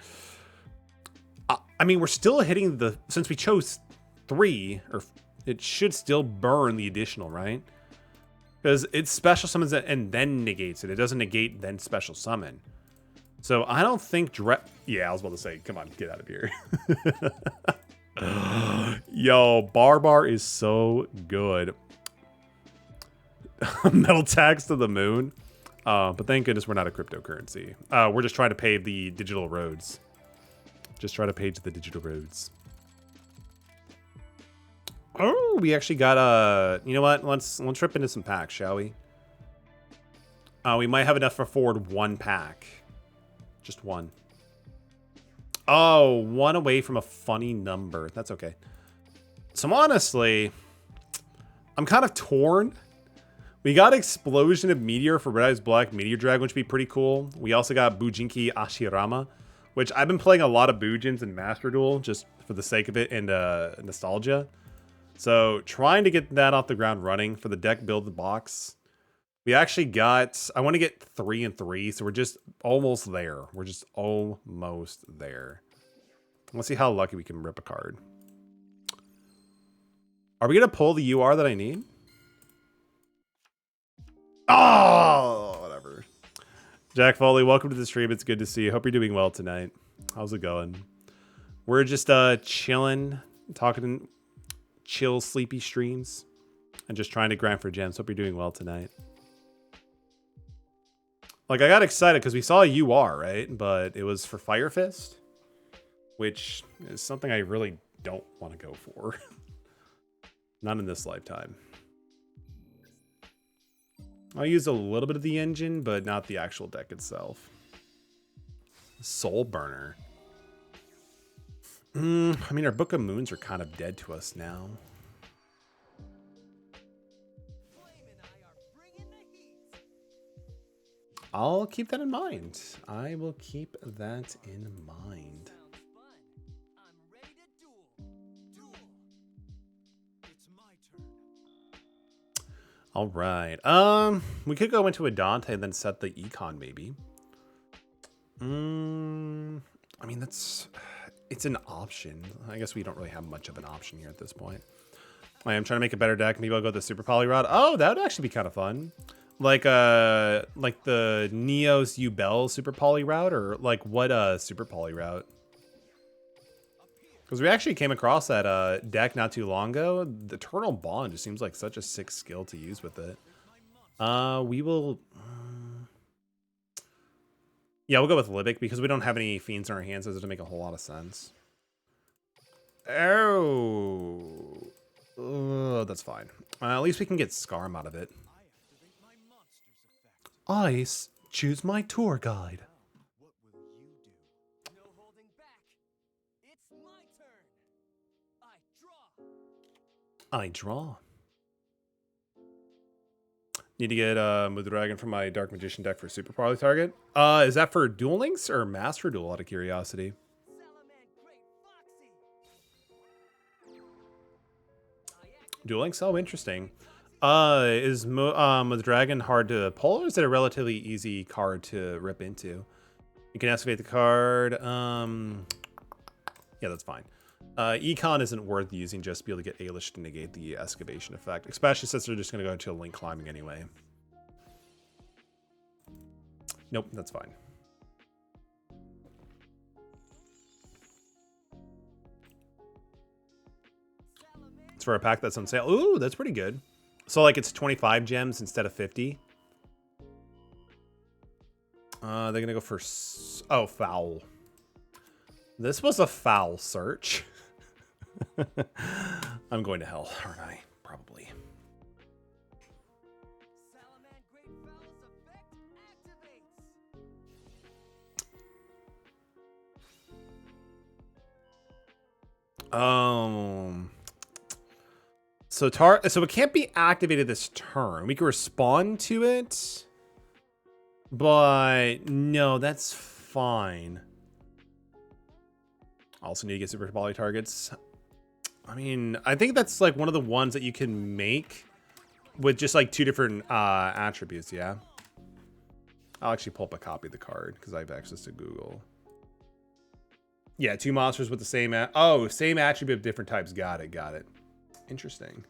I mean, we're still hitting the... Since we chose 3, or it should still burn the additional, right? Because it special summons it and then negates it. It doesn't negate, then special summon. So I don't think... Yeah, I was about to say, come on, get out of here. Yo, Barbar is so good. Metal tax to the moon. But thank goodness we're not a cryptocurrency. We're just trying to pave the digital roads. Just try to page the digital roads. Oh, we actually got a... You know what? Let's rip into some packs, shall we? We might have enough for forward 1 pack. Just 1. Oh, 1 away from a funny number. That's okay. So honestly, I'm kind of torn. We got Explosion of Meteor for Red Eyes Black Meteor Dragon, which would be pretty cool. We also got Bujinki Ashirama, which I've been playing a lot of Bujins in Master Duel just for the sake of it and nostalgia. So trying to get that off the ground running for the deck build the box. We actually got, I want to get 3 and 3, so we're just almost there. We're just almost there. Let's see how lucky we can rip a card. Are we going to pull the UR that I need? Oh, whatever. Jack Foley, welcome to the stream. It's good to see you. Hope you're doing well tonight. How's it going? We're just chilling, talking chill, sleepy streams, and just trying to grind for gems. Hope you're doing well tonight. Like, I got excited because we saw a UR, right? But it was for Fire Fist, which is something I really don't want to go for. Not in this lifetime. I'll use a little bit of the engine, but not the actual deck itself. Soul Burner. I mean, our Book of Moons are kind of dead to us now. I'll keep that in mind. I will keep that in mind. All right. We could go into a Dante and then set the Econ maybe. I mean, it's an option. I guess we don't really have much of an option here at this point. I am trying to make a better deck. Maybe I'll go the Super Poly route. Oh, that would actually be kind of fun. Like the Neos Ubel Super Poly route, or like what Super Poly route? Because we actually came across that deck not too long ago. The Eternal Bond just seems like such a sick skill to use with it. We will... yeah, we'll go with Libic because we don't have any Fiends in our hands, so it doesn't make a whole lot of sense. Oh... that's fine. At least we can get Scarm out of it. Ice, choose my tour guide. I draw. Need to get Mudragon from my Dark Magician deck for Super Poly target. Is that for Duel Links or Master Duel, out of curiosity? Duel Links? Oh, interesting. Is Mudragon hard to pull, or is it a relatively easy card to rip into? You can excavate the card. Yeah, that's fine. Econ isn't worth using just to be able to get Ailish to negate the excavation effect, especially since they're just going to go into a link climbing anyway. Nope, that's fine. It's for a pack that's on sale. Ooh, that's pretty good. So like it's 25 gems instead of 50. They're going to go for... oh, foul. This was a foul search. I'm going to hell, aren't I? Probably. So it can't be activated this turn. We can respond to it, but no, that's fine. Also need to get Super Poly targets. I mean, I think that's like one of the ones that you can make with just like 2 different attributes, yeah? I'll actually pull up a copy of the card because I have access to Google. Yeah, 2 monsters with the same... same attribute of different types. Got it, got it. Interesting.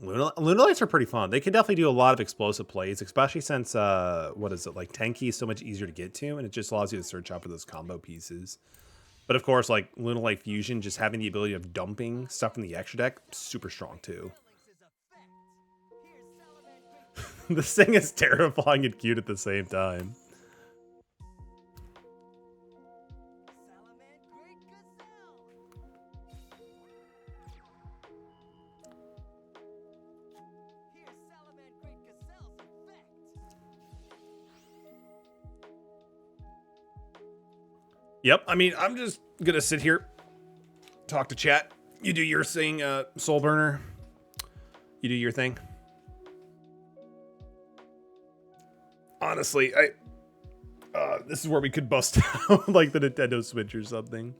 Lunalights are pretty fun. They can definitely do a lot of explosive plays, especially since, what is it, like Tenki is so much easier to get to, and it just allows you to search out for those combo pieces. But of course, like Lunalight Fusion, just having the ability of dumping stuff in the extra deck, super strong too. This thing is terrifying and cute at the same time. Yep, I mean, I'm just gonna sit here, talk to chat. You do your thing, Soul Burner. You do your thing. Honestly, this is where we could bust out like the Nintendo Switch or something.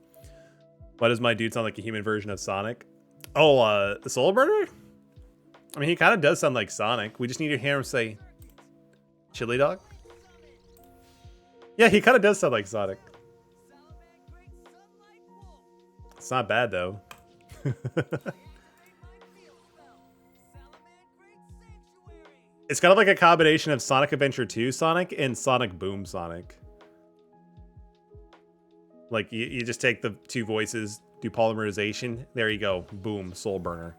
Why does my dude sound like a human version of Sonic? Oh, the Soul Burner? I mean, he kind of does sound like Sonic. We just need to hear him say, Chili Dog? Yeah, he kind of does sound like Sonic. It's not bad, though. It's kind of like a combination of Sonic Adventure 2 Sonic and Sonic Boom Sonic. Like, you just take the 2 voices, do polymerization. There you go. Boom. Soul Burner.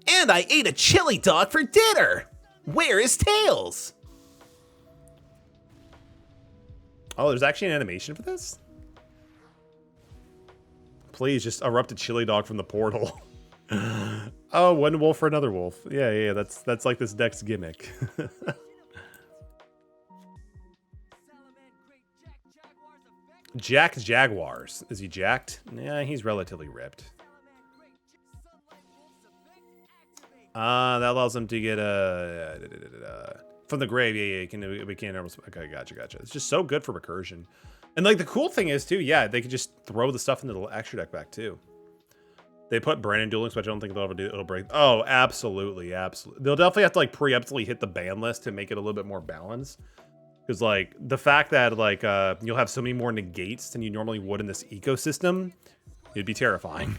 And I ate a chili dog for dinner. Where is Tails? Oh, there's actually an animation for this? Please, just erupt a chili dog from the portal. Oh, one wolf for another wolf. Yeah, that's like this deck's gimmick. Jack Jaguars. Is he jacked? Yeah, he's relatively ripped. That allows him to get a from the grave. Yeah, we can almost. Okay, gotcha. It's just so good for recursion. And like the cool thing is too, yeah, they can just throw the stuff into the extra deck back too. They put Brandon Duel Links, but I don't think they'll ever do. It'll break. Oh, absolutely. They'll definitely have to like preemptively hit the ban list to make it a little bit more balanced. Because like the fact that like you'll have so many more negates than you normally would in this ecosystem, it'd be terrifying.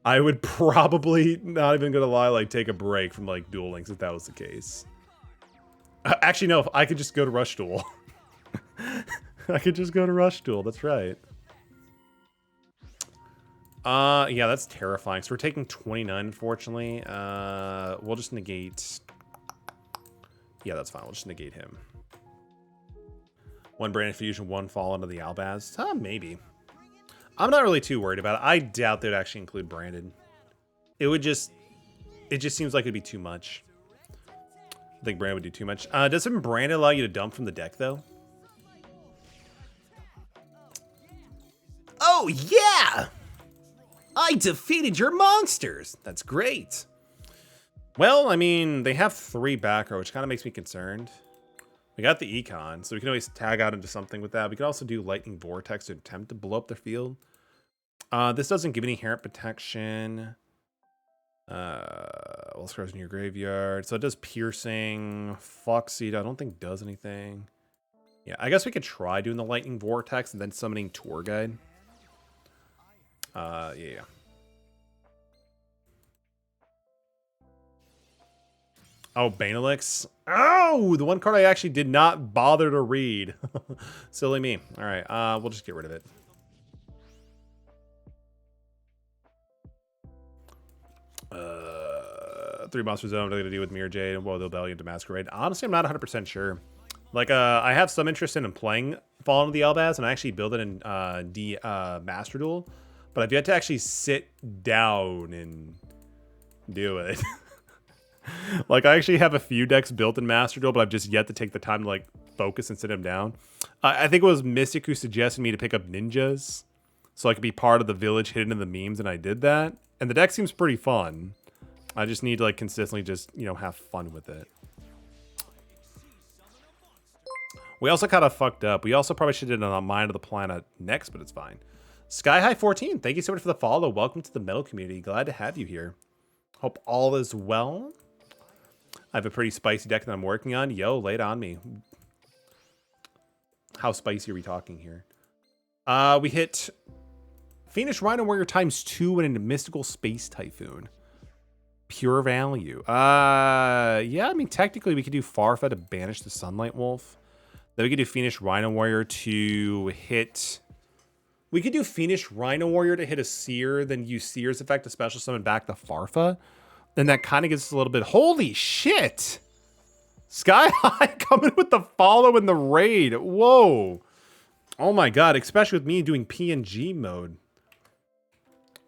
I would probably, not even gonna lie, like take a break from like Duel Links if that was the case. Actually, no, if I could just go to Rush Duel. I could just go to Rush Duel, that's right. Yeah, that's terrifying. So we're taking 29, unfortunately. We'll just negate. Yeah, that's fine. We'll just negate him. One Branded Fusion, one fall into the Albaz. Maybe. I'm not really too worried about it. I doubt they'd actually include Branded. It just seems like it'd be too much. I think Branded would do too much. Doesn't Branded allow you to dump from the deck, though? Oh, yeah! I defeated your monsters! That's great. Well, I mean, they have 3 back row, which kind of makes me concerned. We got the Econ, so we can always tag out into something with that. We could also do Lightning Vortex to attempt to blow up the field. This doesn't give any inherent protection. All scars in your graveyard. So it does Piercing. Foxseed, I don't think does anything. Yeah, I guess we could try doing the Lightning Vortex and then summoning Tour Guide. Yeah. Oh, Banelix. Oh, the one card I actually did not bother to read. Silly me. All right, we'll just get rid of it. Three monster zone. What are they gonna do with Mirror Jade and Woe the Belly and Masquerade? Honestly, I'm not 100% sure. Like, I have some interest in playing Fall into the Albaz, and I actually build it in Master Duel, but I've yet to actually sit down and do it. Like, I actually have a few decks built in Master Duel, but I've just yet to take the time to, like, focus and sit them down. I think it was Mystic who suggested me to pick up ninjas, so I could be part of the village hidden in the memes, and I did that. And the deck seems pretty fun. I just need to, like, consistently just, you know, have fun with it. We also kind of fucked up. We also probably should have done a Mind of the Planet next, but it's fine. Sky High 14, thank you so much for the follow. Welcome to the Metal community. Glad to have you here. Hope all is well. I have a pretty spicy deck that I'm working on. Yo, lay it on me. How spicy are we talking here? We hit Fiendish Rhino Warrior ×2 and a Mystical Space Typhoon. Pure value. Yeah, I mean, technically we could do Farfa to banish the Sunlight Wolf. Then we could do Fiendish Rhino Warrior to hit... We could do Fiendish Rhino Warrior to hit a Seer, then use Seer's effect to special summon back the Farfa. Then that kind of gives us a little bit... Holy shit! Sky High coming with the follow in the raid. Whoa. Oh my god, especially with me doing PNG mode.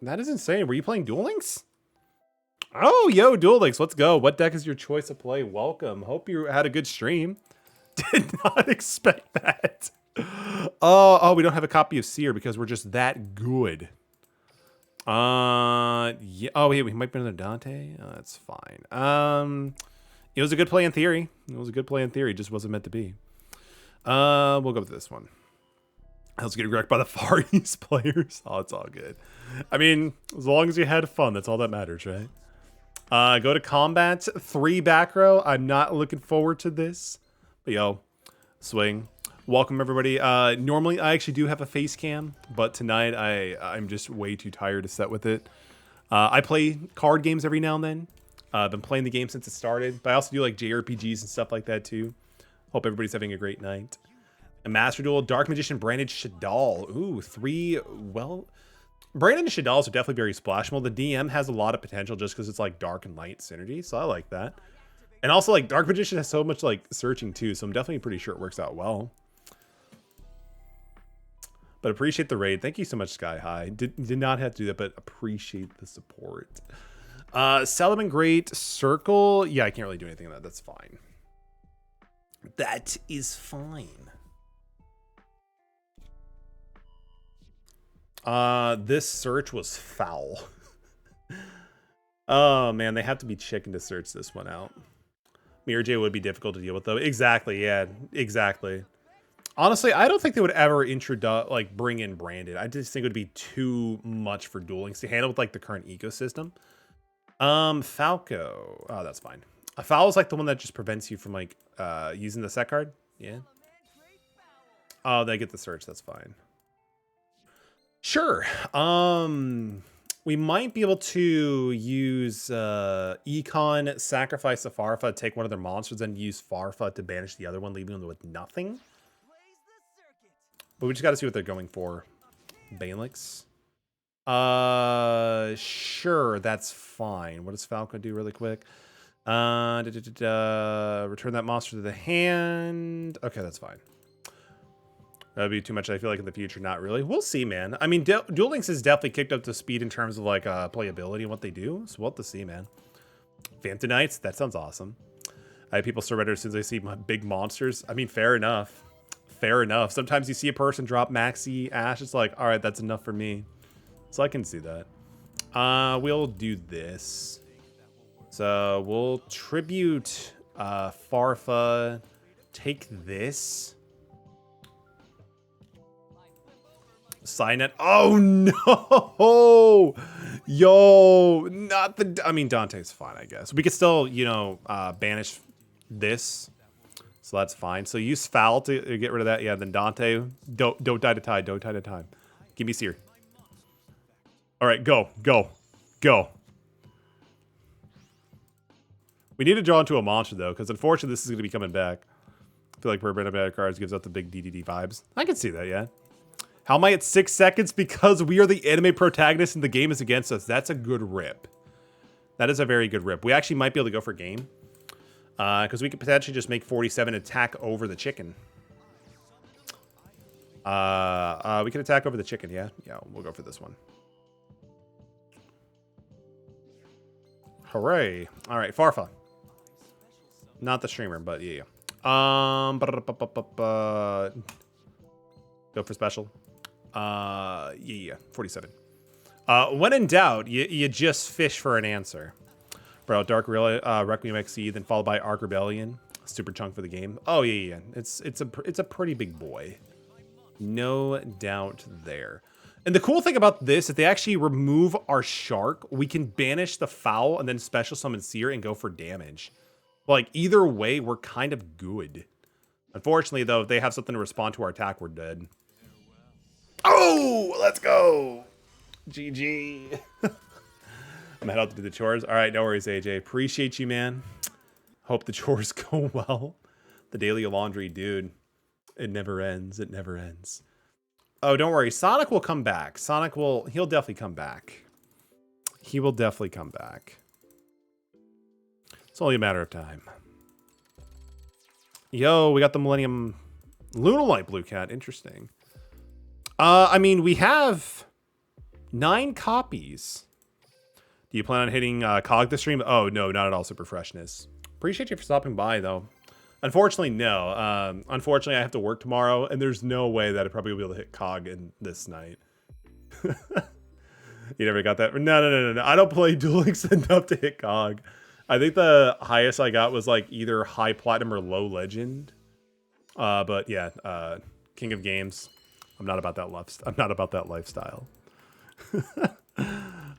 That is insane. Were you playing Duel Links? Oh, yo, Duel Links, let's go. What deck is your choice of play? Welcome. Hope you had a good stream. Did not expect that. Oh, we don't have a copy of Seer because we're just that good. Yeah. Oh, yeah, we might be another Dante. Oh, that's fine. It was a good play in theory. It was a good play in theory. It just wasn't meant to be. We'll go with this one. I was getting wrecked by the Far East players. Oh, it's all good. I mean, as long as you had fun, that's all that matters, right? Go to combat. 3 back row. I'm not looking forward to this. But yo, swing. Welcome everybody. Normally I actually do have a face cam, but tonight I'm just way too tired to set with it. I play card games every now and then. I've been playing the game since it started, but I also do like JRPGs and stuff like that too. Hope everybody's having a great night. A Master Duel, Dark Magician, Branded Shadal. Ooh, 3, well... Branded and Shadals are definitely very splashable. The DM has a lot of potential just because it's like dark and light synergy, so I like that. And also, like, Dark Magician has so much, like, searching too, so I'm definitely pretty sure it works out well. But appreciate the raid. Thank you so much, Sky High. Did not have to do that, but appreciate the support. Salomon Great, Circle. Yeah, I can't really do anything on that. That's fine. That is fine. This search was foul. Oh, man, they have to be chicken to search this one out. Mirror J would be difficult to deal with, though. Exactly, yeah, exactly. Honestly, I don't think they would ever bring in Branded. I just think it would be too much for Duel Links to handle with like the current ecosystem. Falco. Oh, that's fine. A foul is like the one that just prevents you from like using the set card. Yeah. Oh, they get the search. That's fine. Sure. We might be able to use Econ, sacrifice the Farfa, take one of their monsters, and use Farfa to banish the other one, leaving them with nothing. But we just got to see what they're going for. Balix. Sure, that's fine. What does Falco do really quick? Return that monster to the hand. Okay, that's fine. That'd be too much, I feel like, in the future. Not really. We'll see, man. I mean, Duel Links is definitely kicked up to speed in terms of, like, playability and what they do. So we'll have to see, man. Phantom Knights? That sounds awesome. I have people surrender as soon as they see my big monsters. I mean, fair enough. Fair enough. Sometimes you see a person drop Maxi Ash. It's like, all right, that's enough for me. So I can see that. We'll do this. So we'll tribute Farfa. Take this. Sign it. Oh no! Yo, not the. I mean, Dante's fine, I guess. We could still, you know, banish this, so that's fine. So use foul to get rid of that. Yeah, then Dante. Don't die to tide. Don't die to time. Give me Seer. All right, go. We need to draw into a monster though, because unfortunately this is going to be coming back. I feel like per bad cards gives out the big DDD vibes. I can see that, yeah. How am I at 6 seconds? Because we are the anime protagonist and the game is against us. That's a good rip. That is a very good rip. We actually might be able to go for game. Because we could potentially just make 47 attack over the chicken. We can attack over the chicken, yeah? Yeah, we'll go for this one. Hooray. All right, Farfa. Not the streamer, but yeah. Go for special. Yeah, 47. When in doubt, you just fish for an answer. Bro, Dark Requiem XE, then followed by Arc Rebellion. Super chunk for the game. Oh yeah. It's a pretty big boy. No doubt there. And the cool thing about this, if they actually remove our shark, we can banish the foul and then special summon Seer and go for damage. Like either way, we're kind of good. Unfortunately, though, if they have something to respond to our attack, we're dead. Oh, let's go. GG. I'm gonna head out to do the chores. All right, no worries, AJ. Appreciate you, man. Hope the chores go well. The daily laundry, dude. It never ends. It never ends. Oh, don't worry. Sonic will come back. He'll definitely come back. He will definitely come back. It's only a matter of time. Yo, we got the Millennium Lunalight Blue Cat. Interesting. I mean, we have 9 copies. Do you plan on hitting Cog this stream? Oh, no, not at all, Super Freshness. Appreciate you for stopping by, though. Unfortunately, no. Unfortunately, I have to work tomorrow, and there's no way that I'd probably be able to hit Cog in this night. You never got that? No. I don't play Duel Links enough to hit Cog. I think the highest I got was like either high platinum or low legend. But yeah, King of Games. I'm not about that lifestyle.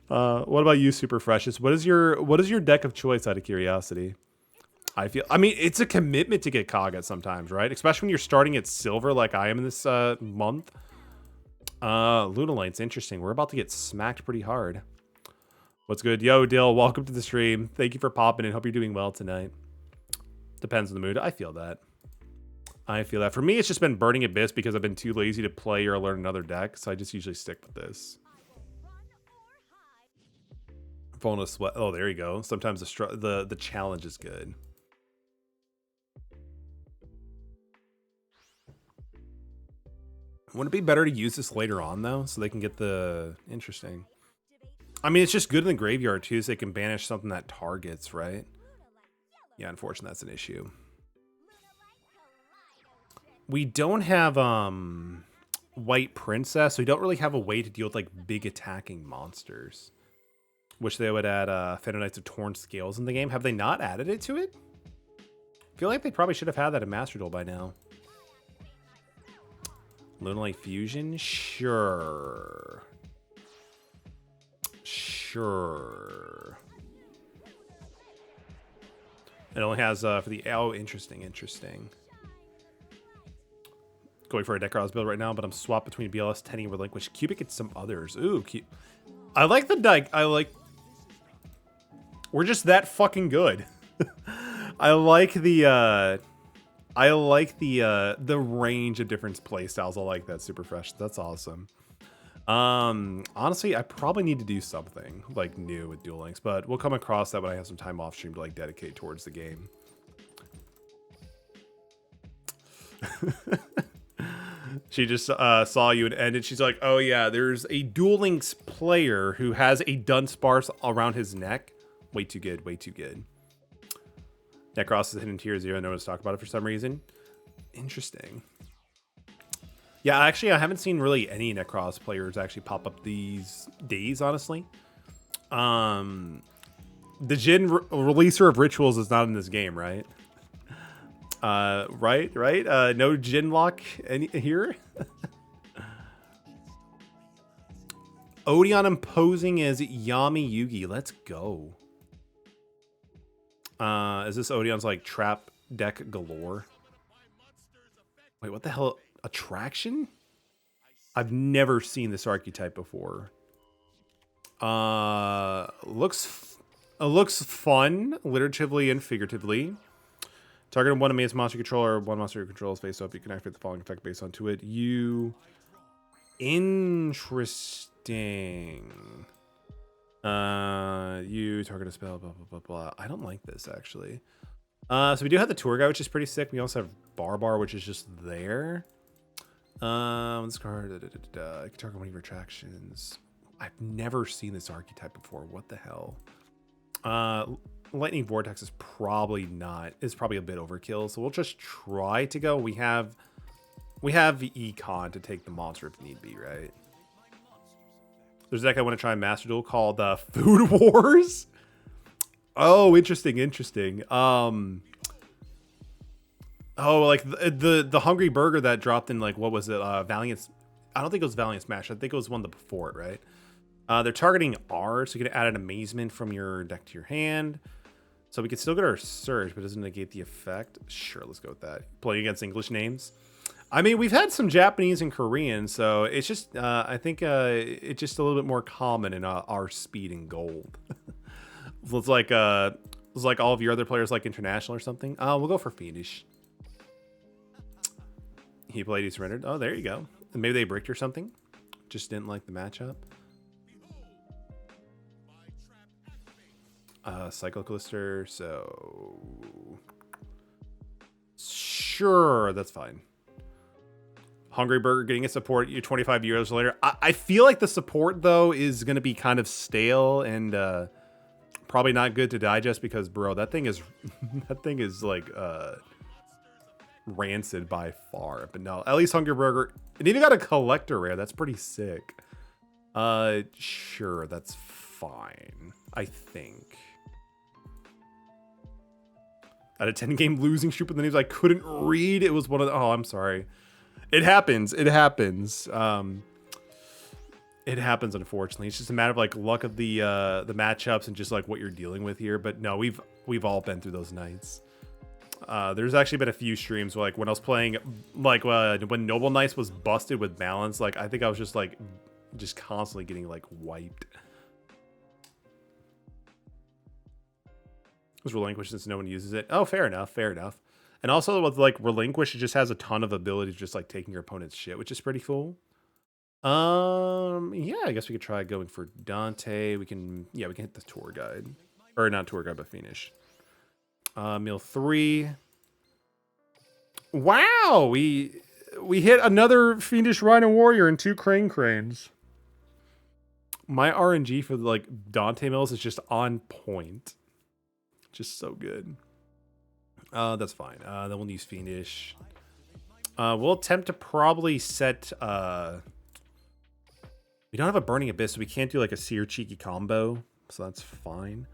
What about you, Super Freshest? What is your deck of choice out of curiosity? I mean, it's a commitment to get Cog at sometimes, right? Especially when you're starting at silver like I am in this month. Lunalight's interesting. We're about to get smacked pretty hard. What's good? Yo, Dill, welcome to the stream. Thank you for popping in. Hope you're doing well tonight. Depends on the mood. I feel that. For me, it's just been Burning Abyss because I've been too lazy to play or learn another deck, so I just usually stick with this. Falling to sweat. Oh, there you go. Sometimes the challenge is good. Wouldn't it be better to use this later on, though, so they can get the... Interesting. I mean, it's just good in the graveyard, too, so they can banish something that targets, right? Yeah, unfortunately, that's an issue. We don't have White Princess, so we don't really have a way to deal with, like, big attacking monsters. Wish they would add Phantom Knights of Torn Scales in the game. Have they not added it to it? I feel like they probably should have had that in Master Duel by now. Lunalight Fusion? Sure. It only has for the... Oh, interesting. going for a Necros build right now, but I'm swapped between BLS, Tenny, Relinquish, Cubic, and some others. Ooh, I like the deck. We're just that fucking good. I like the range of different play styles. I like that super fresh. That's awesome. Honestly, I probably need to do something like new with Duel Links, but we'll come across that when I have some time off stream to like dedicate towards the game. She just saw you and ended. She's like, oh yeah, there's a Duel Links player who has a Dunsparce around his neck. Way too good, way too good. Necros is hidden tier 0. No one's talked about it for some reason. Interesting. Yeah, actually, I haven't seen really any Necros players actually pop up these days, honestly. The Jin releaser of rituals is not in this game, right? Right. No Jin lock here. Odeon imposing as Yami Yugi. Let's go. Is this Odeon's like trap deck galore? Wait, what the hell? Attraction? I've never seen this archetype before. Looks fun, literatively and figuratively. Target one amazing monster controller, one monster controls face up. You can activate the following effect based onto it. Interesting. You target a spell, blah, blah, blah, blah. I don't like this, actually. So we do have the tour guide, which is pretty sick. We also have Barbar, which is just there. This card, you can target one of your attractions. I've never seen this archetype before. What the hell? Lightning Vortex is probably not. It's probably a bit overkill. So we'll just try to go. We have the Econ to take the monster if need be, right? There's a deck I want to try Master Duel called Food Wars. Oh, interesting. Oh, like the Hungry Burger that dropped in, like, what was it? Valiant. I don't think it was Valiant Smash. I think it was one before it, right? They're targeting R, so you can add an amazement from your deck to your hand. So we can still get our Surge, but it doesn't negate the effect. Sure, let's go with that. Playing against English names. I mean, we've had some Japanese and Korean, so it's just, I think it's just a little bit more common in our speed and gold. It's like all of your other players like international or something. We'll go for Fiendish. He played, he surrendered. Oh, there you go. Maybe they bricked or something. Just didn't like the matchup. Cycloclister, so sure, that's fine. Hungry Burger getting a support 25 years later. I feel like the support though is going to be kind of stale and probably not good to digest because, bro, that thing is like rancid by far. But no, at least Hungry Burger, it even got a collector rare. That's pretty sick. Sure, that's fine, I think. At a 10-game losing streak with the names I couldn't read. It was one of the, oh, I'm sorry. It happens. It happens. It happens, unfortunately. It's just a matter of like luck of the matchups and just like what you're dealing with here. But no, we've all been through those nights. There's actually been a few streams where, like, when I was playing, like when Noble Knights was busted with balance, like I think I was just constantly getting like wiped. It was Relinquish since no one uses it. Oh, fair enough. And also with like Relinquish, it just has a ton of ability to just like taking your opponent's shit, which is pretty cool. Yeah, I guess we could try going for Dante. We can hit the tour guide. Or not tour guide, but finish. Meal 3. Wow, we hit another Fiendish Rhino Warrior and 2 Cranes. My RNG for like Dante Mills is just on point. Just so good. That's fine. Then we'll use Fiendish. We'll attempt to probably set... we don't have a Burning Abyss, so we can't do like a Seer Cheeky combo. So that's fine.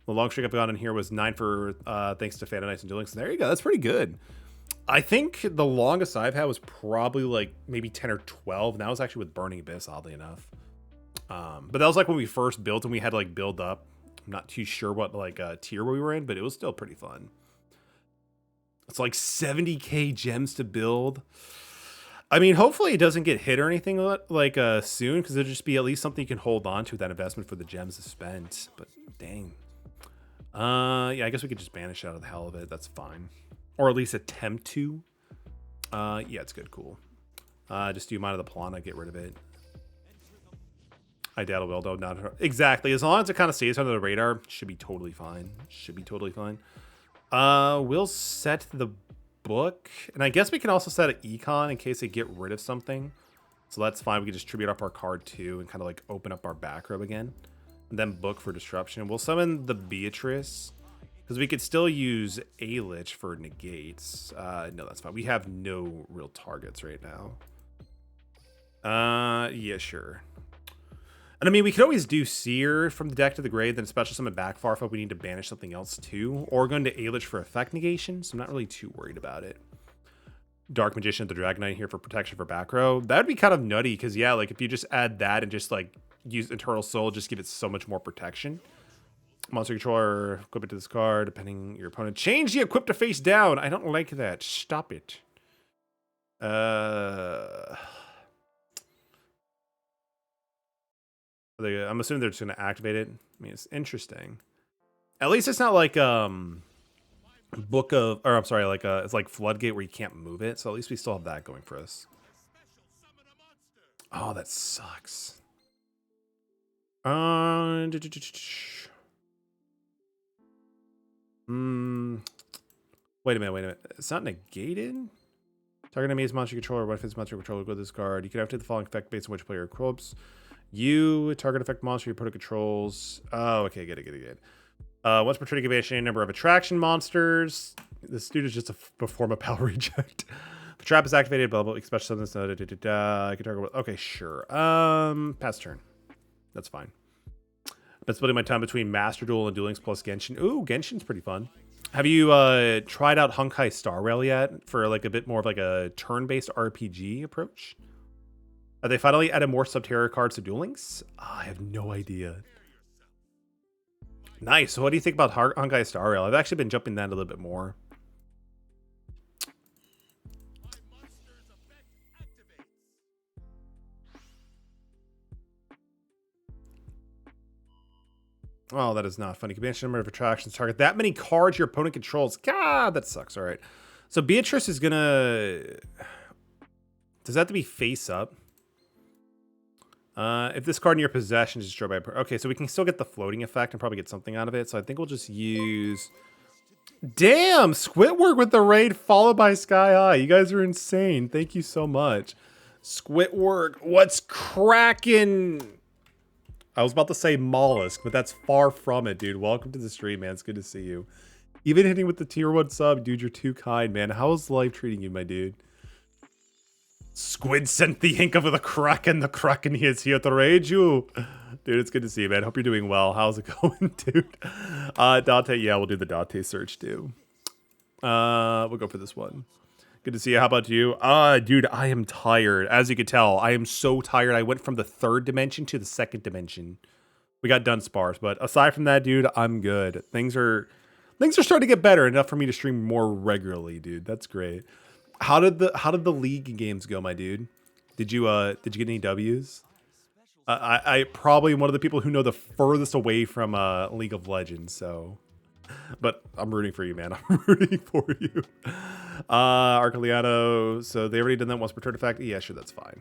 The long streak I've got in here was 9 for thanks to Phantom Knights and Duel Links. There you go. That's pretty good. I think the longest I've had was probably like maybe 10 or 12. And that was actually with Burning Abyss, oddly enough. But that was like when we first built and we had to like build up. I'm not too sure what like tier we were in, but it was still pretty fun. It's like 70k gems to build. I mean, hopefully it doesn't get hit or anything like soon, because it'll just be at least something you can hold on to with that investment for the gems to spend. But dang. Yeah, I guess we could just banish out of the hell of it. That's fine. Or at least attempt to. Yeah, it's good. Cool. Just do Mind of the Piranha, get rid of it. I doubt it will, though. Not exactly. As long as it kind of stays under the radar, should be totally fine. Should be totally fine. We'll set the book, and I guess we can also set an econ in case they get rid of something. So that's fine. We can just tribute up our card too, and kind of like open up our back row again, and then book for disruption. We'll summon the Beatrice because we could still use a lich for negates. No, that's fine. We have no real targets right now. Yeah, sure. And I mean, we could always do Seer from the deck to the grave, then special summon back far if we need to banish something else too, or go into Alich for effect negation, so I'm not really too worried about it. Dark Magician of the Dragon Knight here for protection for back row. That'd be kind of nutty, because yeah, like if you just add that and just like use Eternal Soul, just give it so much more protection. Monster controller, equip it to this card, depending your opponent. Change the equip to face down. I don't like that. Stop it. I'm assuming they're just going to activate it. I mean, it's interesting. At least it's not like Book of, or I'm sorry, like it's like Floodgate where you can't move it. So at least we still have that going for us. Oh, that sucks. Wait a minute. It's not negated. Target enemy's monster controller. What if it's monster controller? Go to this card. You can activate the following effect based on which player equips. You target effect monster your opponent controls. Oh, okay, get it. Once per turn, you can number of attraction monsters. This dude is just a perform a power reject. The trap is activated. Blah blah. Special summons. I can target. Okay, sure. Pass turn. That's fine. Been splitting my time between Master Duel and Duel Links plus Genshin. Ooh, Genshin's pretty fun. Have you tried out Honkai Star Rail yet for like a bit more of like a turn-based RPG approach? Are they finally added more Subterra cards to Duel Links? I have no idea. Nice. So what do you think about Honkai Star Rail? I've actually been jumping that a little bit more. Oh, that is not funny. Combination number of attractions target that many cards your opponent controls. God, that sucks. All right. So Beatrice is gonna. Does that have to be face up? If this card in your possession is destroyed by okay, so we can still get the floating effect and probably get something out of it. So I think we'll just use. Damn, Squidward with the raid followed by Sky High. You guys are insane. Thank you so much, Squidward. What's cracking? I was about to say mollusk, but that's far from it, dude. Welcome to the stream, man. It's good to see you. Even hitting with the tier 1 sub, dude. You're too kind, man. How's life treating you, my dude? Squid sent the ink of the Kraken. The Kraken is here to raid you. Dude, it's good to see you, man. Hope you're doing well. How's it going, dude? Dante, yeah, we'll do the Dante search, too. We'll go for this one. Good to see you. How about you? Dude, I am tired. As you can tell, I am so tired. I went from the 3rd dimension to the 2nd dimension. We got done spars, but aside from that, dude, I'm good. Things are starting to get better enough for me to stream more regularly, dude. That's great. How did the league games go, my dude? Did you get any W's? I probably one of the people who know the furthest away from League of Legends, so. But I'm rooting for you, man. I'm rooting for you. Arcaliano. So they already done that once per turn effect. Yeah, sure, that's fine.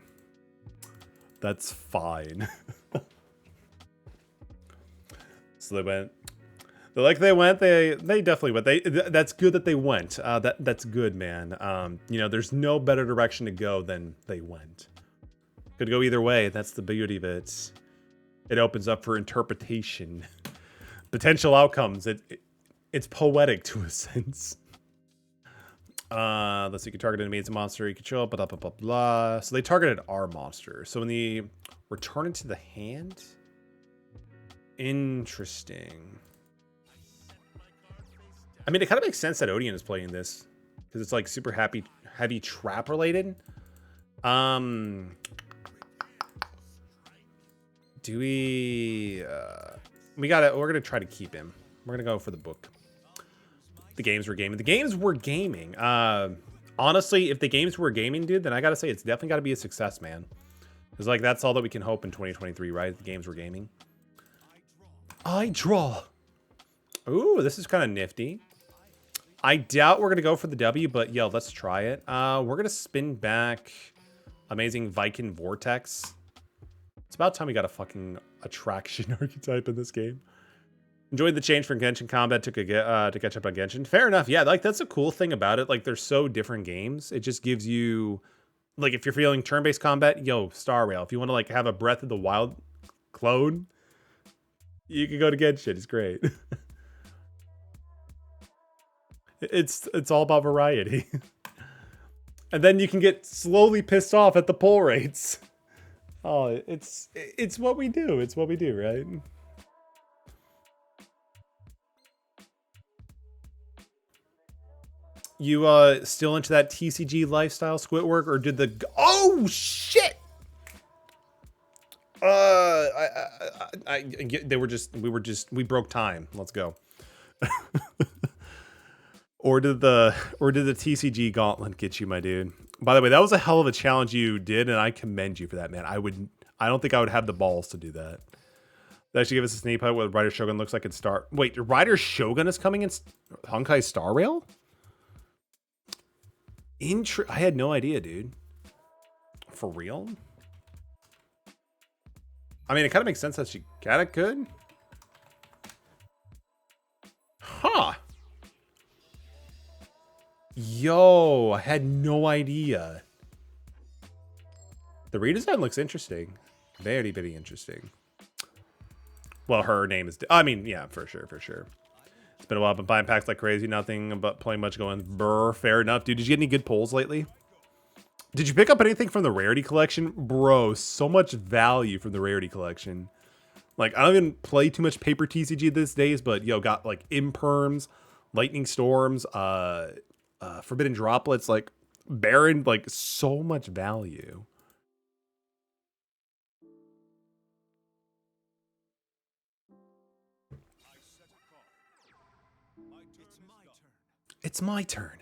That's fine. So they went. They definitely went. That's good that they went. That's good, man. You know, there's no better direction to go than they went. Could go either way. That's the beauty of it. It opens up for interpretation, potential outcomes. It's poetic to a sense. Let's see. You can target enemies, a monster you control. Blah blah blah blah. So they targeted our monster. So when they return it to the hand, interesting. I mean, it kind of makes sense that Odeon is playing this because it's like super heavy trap related. Do we? We're gonna try to keep him. We're gonna go for the book. The games were gaming. The games were gaming. Honestly, if the games were gaming, dude, then I gotta say it's definitely gotta be a success, man. Because like that's all that we can hope in 2023, right? The games were gaming. I draw. Ooh, this is kind of nifty. I doubt we're gonna go for the W, but yo, let's try it. We're gonna spin back Amazing Viking Vortex. It's about time we got a fucking attraction archetype in this game. Enjoyed the change from Genshin Combat to catch up on Genshin. Fair enough. Yeah, like that's a cool thing about it. Like they're so different games. It just gives you, like, if you're feeling turn-based combat, yo, Star Rail. If you want to like have a Breath of the Wild clone, you can go to Genshin. It's great. It's all about variety. And then you can get slowly pissed off at the pull rates. Oh, it's what we do. It's what we do, right? You still into that TCG lifestyle, Squidwork, or did the oh shit? We broke time. Let's go. Or did the TCG gauntlet get you, my dude? By the way, that was a hell of a challenge you did, and I commend you for that, man. I don't think I would have the balls to do that. They actually give us a sneak peek what Rider Shogun looks like in Star. Wait, Rider Shogun is coming in Honkai Star Rail? I had no idea, dude. For real? I mean, it kind of makes sense that she kind of could. Huh. Yo, I had no idea. The redesign looks interesting. Very, very interesting. Well, her name is... I mean, yeah, for sure, for sure. It's been a while, but buying packs like crazy. Nothing but playing much going. Brr, fair enough. Dude, did you get any good pulls lately? Did you pick up anything from the Rarity Collection? Bro, so much value from the Rarity Collection. Like, I don't even play too much paper TCG these days, but, yo, got, like, Imperms, Lightning Storms, Forbidden Droplets, like, Baron, like, so much value. It's my turn.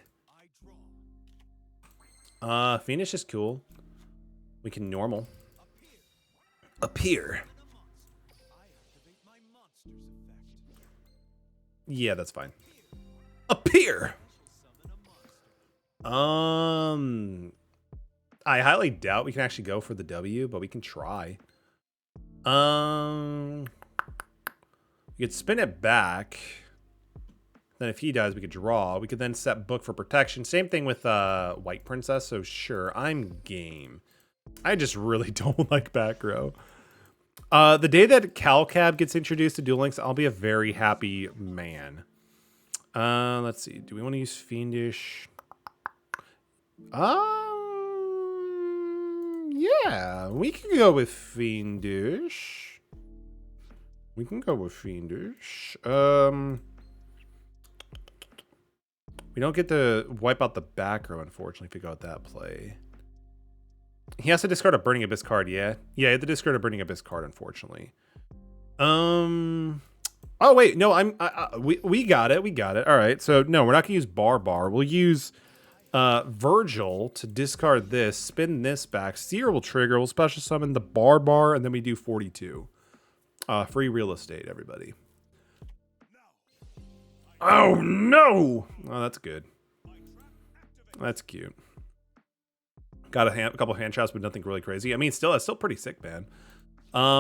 Phoenix is cool. We can normal. Appear. Yeah, that's fine. Appear. I highly doubt we can actually go for the W, but we can try. We could spin it back. Then if he dies, we could draw. We could then set book for protection. Same thing with White Princess, so sure, I'm game. I just really don't like back row. The day that Calcab gets introduced to Duel Links, I'll be a very happy man. Let's see. Do we want to use Fiendish? Yeah, we can go with Fiendish. We can go with Fiendish. We don't get to wipe out the back row, unfortunately, if we go with that play. He has to discard a Burning Abyss card, yeah? Yeah, he had to discard a Burning Abyss card, unfortunately. Oh, wait, no, we got it, we got it. All right, so, no, we're not going to use Bar. We'll use Virgil to discard this, spin this back. Seer will trigger, we'll special summon the Bar, and then we do 42. Free real estate, everybody. Oh, no! Oh, that's good. That's cute. Got a couple hand shots, but nothing really crazy. I mean, it's still pretty sick, man.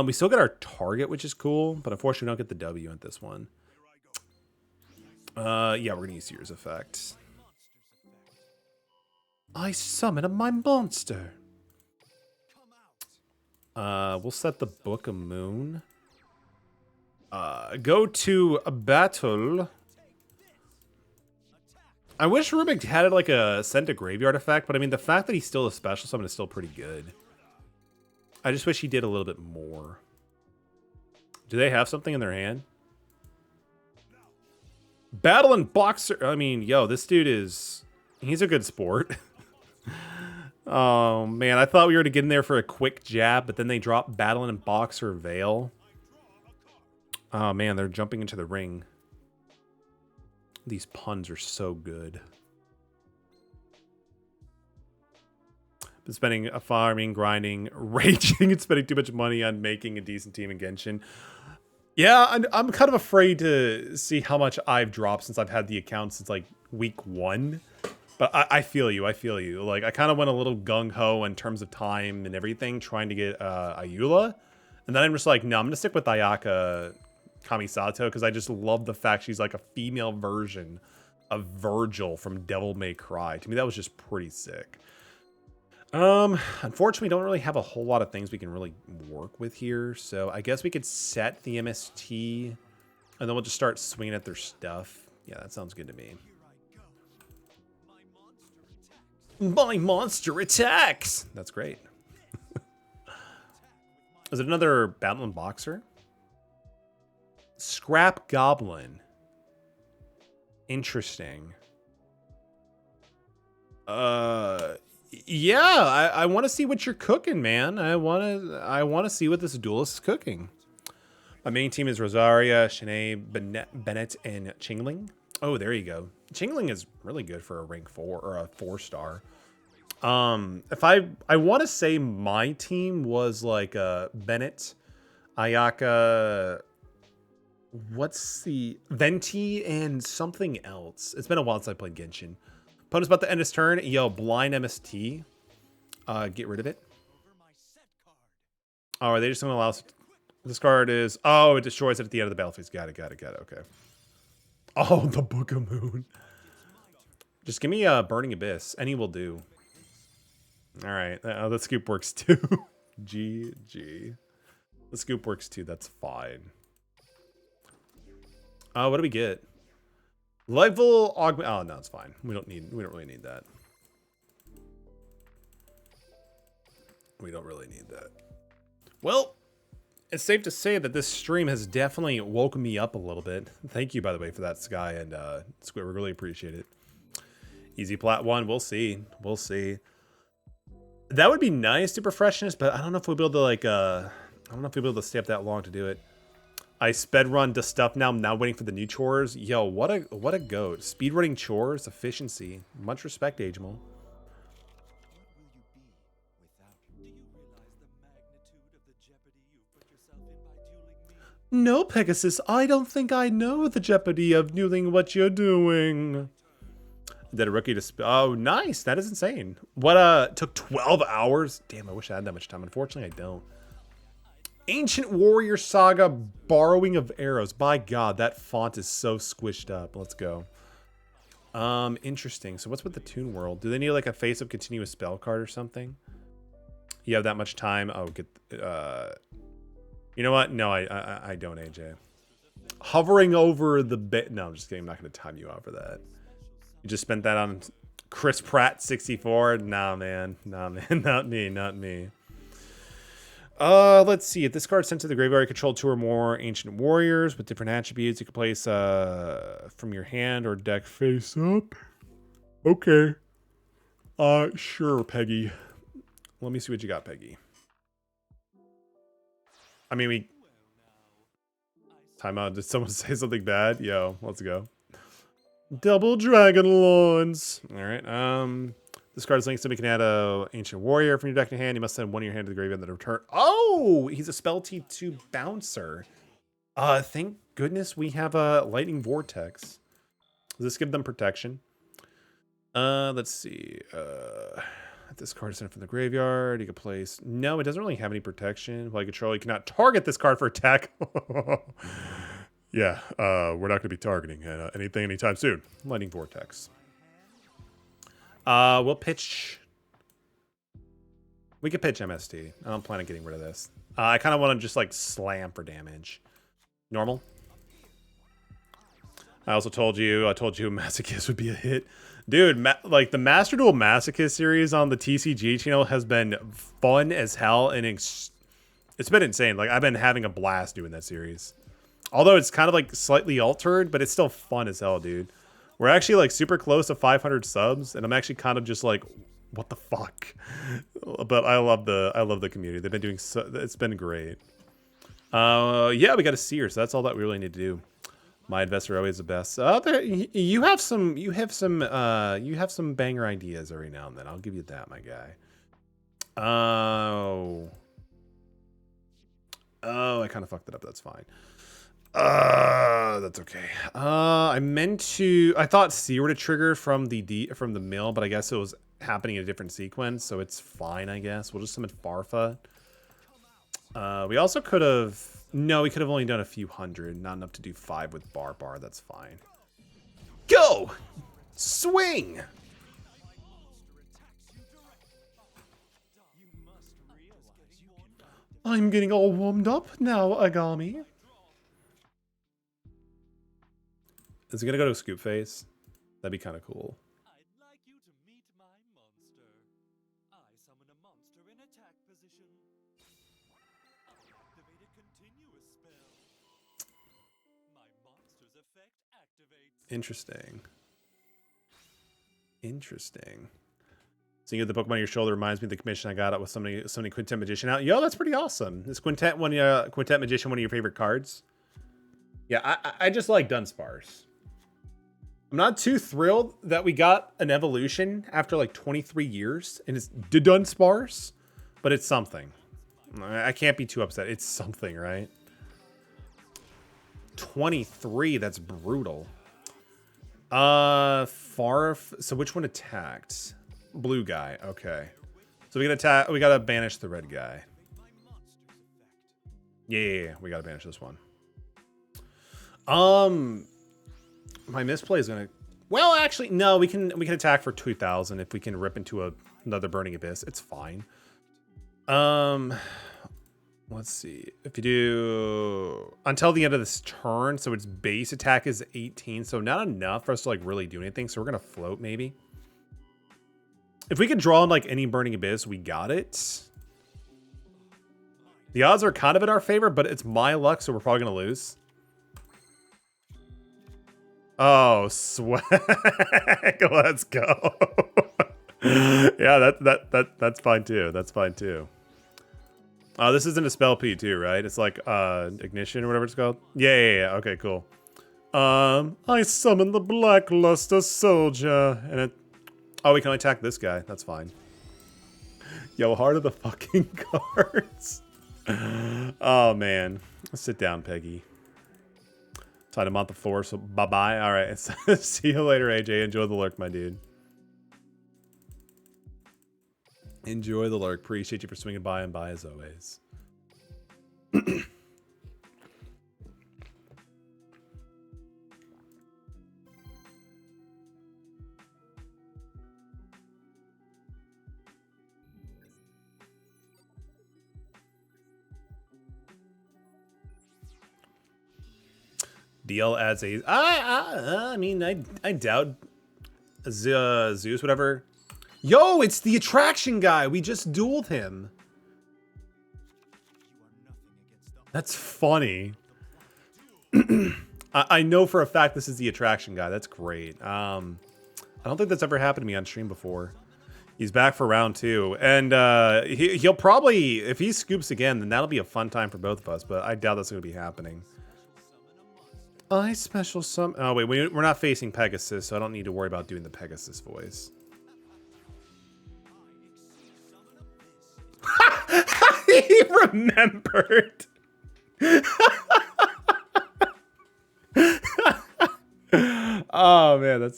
We still get our target, which is cool, but unfortunately we don't get the W at this one. Yeah, we're going to use Seer's Effect. I summon my monster. We'll set the Book of Moon. Go to a battle. I wish Rubik had like a send to graveyard effect, but I mean the fact that he's still a special summon is still pretty good. I just wish he did a little bit more. Do they have something in their hand? Battle and Boxer. I mean, yo, this dude he's a good sport. Oh man, I thought we were to get in there for a quick jab, but then they drop Battle and Boxer Veil. Oh man, they're jumping into the ring. These puns are so good. Been spending farming, grinding, raging, and spending too much money on making a decent team in Genshin. Yeah, I'm kind of afraid to see how much I've dropped since I've had the account since like week 1. But I feel you. I feel you. Like, I kind of went a little gung-ho in terms of time and everything, trying to get Ayula. And then I'm just like, no, I'm going to stick with Ayaka Kamisato because I just love the fact she's like a female version of Virgil from Devil May Cry. To me, that was just pretty sick. Unfortunately, we don't really have a whole lot of things we can really work with here. So I guess we could set the MST and then we'll just start swinging at their stuff. Yeah, that sounds good to me. My monster attacks! That's great. Is it another Battling Boxer? Scrap Goblin. Interesting. Yeah, I want to see what you're cooking, man. I want to see what this duelist is cooking. My main team is Rosaria, Shanae, Bennett, and Chingling. Oh, there you go. Chingling is really good for a rank 4 or a 4-star. If I want to say my team was like Bennett, Ayaka, what's the Venti, and something else. It's been a while since I played Genshin. Opponent's about to end his turn. Yo, blind MST. Get rid of it. Oh, are they just going to allow us? This card is... Oh, it destroys it at the end of the battlefield. Got it. Okay. Oh, the Book of Moon. Just give me a Burning Abyss. Any will do. All right. The scoop works too. GG. The scoop works too. That's fine. What do we get? Level augment. Oh no, it's fine. We don't really need that. We don't really need that. Well, it's safe to say that this stream has definitely woken me up a little bit. Thank you, by the way, for that, Sky and Squid. We really appreciate it. Easy plat 1. We'll see. We'll see. That would be nice, super freshness, but I don't know if we'll be able to like. I don't know if we'll be able to stay up that long to do it. I sped run to stuff now. I'm now waiting for the new chores. Yo, what a goat. Speed running chores, efficiency. Much respect, Agemal. No, Pegasus, I don't think I know the jeopardy of doing what you're doing. Did a rookie to oh, nice. That is insane. What took 12 hours? Damn, I wish I had that much time. Unfortunately, I don't. Ancient Warrior Saga, Borrowing of Arrows. By God, that font is so squished up. Let's go. Interesting. So what's with the Toon World? Do they need like a face of continuous spell card or something? You have that much time? Oh, get you know what? No, I don't, AJ. Hovering over the bit. No, I'm just kidding. I'm not going to time you out for that. You just spent that on Chris Pratt 64. Nah, man. Nah, man. Not me. Not me. Let's see. If this card's sent to the graveyard, you control 2 or more ancient warriors with different attributes. You can place from your hand or deck face up. Okay. Sure, Peggy. Let me see what you got, Peggy. I mean, we... Time out. Did someone say something bad? Yo, let's go. Double Dragon Lords. All right. This card's links to me can add a Ancient Warrior from your deck to hand. You must send one of your hand to the graveyard and then return. Oh, he's a Spell T2 bouncer. Thank goodness we have a Lightning Vortex. Does this give them protection? Let's see. This card is sent from the graveyard. You can place. No, it doesn't really have any protection. While you control, you cannot target this card for attack. Yeah, we're not going to be targeting anything anytime soon. Lightning Vortex. We'll pitch. We could pitch MST. I don't plan on getting rid of this. I kind of want to just like slam for damage. Normal. I also told you. Masochist would be a hit. Dude, like the Master Duel Masochist series on the TCG channel has been fun as hell, and it's been insane. Like I've been having a blast doing that series. Although it's kind of like slightly altered, but it's still fun as hell, dude. We're actually like super close to 500 subs, and I'm actually kind of just like, what the fuck? But I love the community. They've been doing so. It's been great. Yeah, we got a seer, so that's all that we really need to do. My investor always the best. You have some banger ideas every now and then. I'll give you that, my guy. Oh, I kind of fucked it up. That's fine. That's okay. I thought C were to trigger from the mill, but I guess it was happening in a different sequence, so it's fine, I guess. We'll just summon Farfa. We also could have... No, we could have only done a few hundred. Not enough to do 5 with Bar. That's fine. Go! Swing! I'm getting all warmed up now, Agami. Is it gonna go to Scoop Face? That'd be kind of cool. I'd like you to meet my monster. I summon a monster in attack position. Activate a continuous spell. My monster's effect activates. Interesting. Interesting. So you get the Pokemon on your shoulder reminds me of the commission I got out with somebody Quintet Magician out. Yo, that's pretty awesome. Is Quintet Magician one of your favorite cards? Yeah, I just like Dunsparce. I'm not too thrilled that we got an evolution after like 23 years and it's Dunsparce, but it's something. I can't be too upset. It's something, right? 23, that's brutal. So which one attacked? Blue guy, okay. So we gotta banish the red guy. Yeah, we gotta banish this one. My misplay is gonna... Well, actually, no, we can attack for 2,000 if we can rip into another Burning Abyss. It's fine. Let's see. If you do... Until the end of this turn, so its base attack is 18, so not enough for us to, like, really do anything, so we're gonna float, maybe. If we could draw on, like, any Burning Abyss, we got it. The odds are kind of in our favor, but it's my luck, so we're probably gonna lose. Oh, swag. Let's go. Yeah, that's fine too. That's fine too. This isn't a spell P too, right? It's like ignition or whatever it's called. Yeah. Okay, cool. I summon the Blackluster Soldier, and it... Oh, we can only attack this guy. That's fine. Yo, heart of the fucking cards. Oh man, sit down, Peggy. Time to mount the floor, so bye-bye. All right, see you later, AJ. Enjoy the lurk, my dude. Enjoy the lurk. Appreciate you for swinging by and by, as always. DL adds a... I mean, I doubt Zeus, whatever. Yo, it's the attraction guy. We just dueled him. That's funny. I know for a fact this is the attraction guy. That's great. I don't think that's ever happened to me on stream before. He's back for round 2. And he'll probably... If he scoops again, then that'll be a fun time for both of us. But I doubt that's going to be happening. I special summon... Oh, wait. We're not facing Pegasus, so I don't need to worry about doing the Pegasus voice. He remembered. Oh man,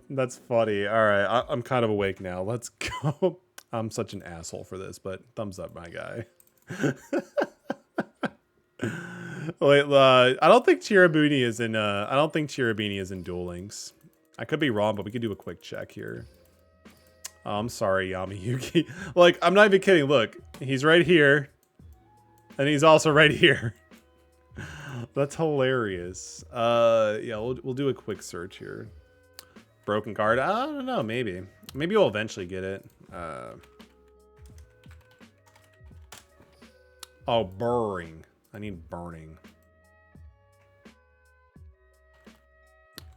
that's funny. All right, I'm kind of awake now. Let's go. I'm such an asshole for this, but thumbs up, my guy. Wait, I don't think Chirabini is in. I don't think Chirabini is in Duel Links. I could be wrong, but we could do a quick check here. Oh, I'm sorry, Yami-Yuki. Like, I'm not even kidding. Look, he's right here. And he's also right here. That's hilarious. Yeah, we'll do a quick search here. Broken card? I don't know, maybe. Maybe we'll eventually get it. Oh, burring. I need burning.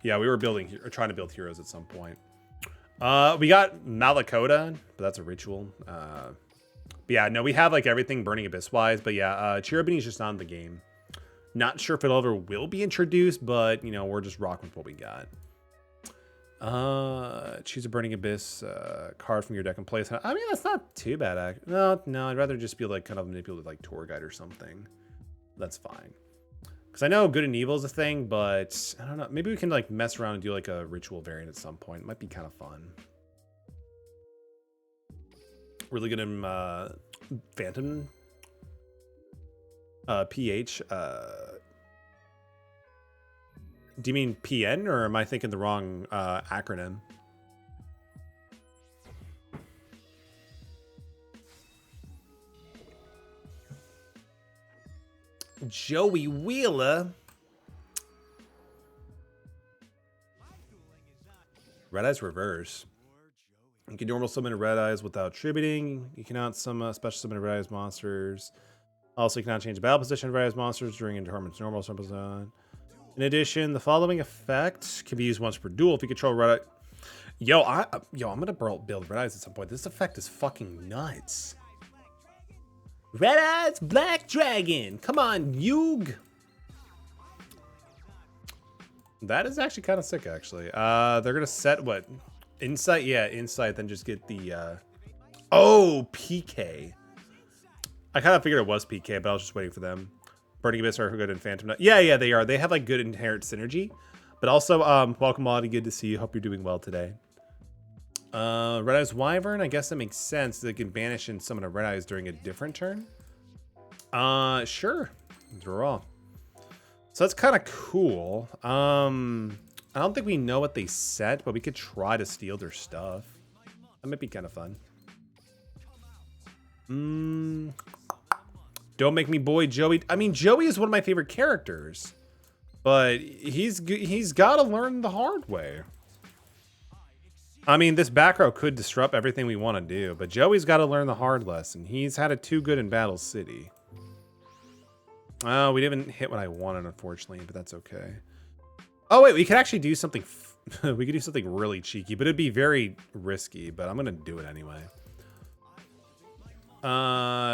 Yeah, we were trying to build heroes at some point. We got Metallicaerox, but that's a ritual. But yeah, no, we have like everything Burning Abyss wise. But yeah, Chirabini's just not in the game. Not sure if it ever will be introduced, but, you know, we're just rocking with what we got. Choose a Burning Abyss card from your deck and place. I mean, that's not too bad. No, I'd rather just be like kind of manipulated like tour guide or something. That's fine. Because I know good and evil is a thing, but I don't know. Maybe we can like mess around and do like a ritual variant at some point. It might be kind of fun. Really good in Phantom PH. Do you mean PN, or am I thinking the wrong acronym? Joey Wheeler. Red Eyes Reverse. You can normal summon Red Eyes without tributing. You cannot summon special summon Red Eyes monsters. Also, you cannot change the battle position of Red Eyes monsters during a tournament's normal summon zone. In addition, the following effect can be used once per duel if you control Red Eye. Yo, I'm gonna build Red Eyes at some point. This effect is fucking nuts. Red Eyes Black Dragon. Come on, Yug. That is actually kind of sick, actually. They're gonna set what? Insight? Yeah, Insight, then just get the oh, PK. I kind of figured it was PK, but I was just waiting for them. Burning Abyss are good in Phantom. Yeah, they are. They have like good inherent synergy. But also, welcome, Molly. Good to see you. Hope you're doing well today. Red Eyes Wyvern. I guess that makes sense. They can banish and summon a Red Eyes during a different turn. Sure. Draw. So that's kind of cool. I don't think we know what they set, but we could try to steal their stuff. That might be kind of fun. Don't make me boy Joey. I mean, Joey is one of my favorite characters, but he's got to learn the hard way. I mean, this back row could disrupt everything we want to do, but Joey's got to learn the hard lesson. He's had it too good in Battle City. We didn't hit what I wanted, unfortunately, but that's okay. Oh wait, we could actually do something. We could do something really cheeky, but it'd be very risky. But I'm gonna do it anyway.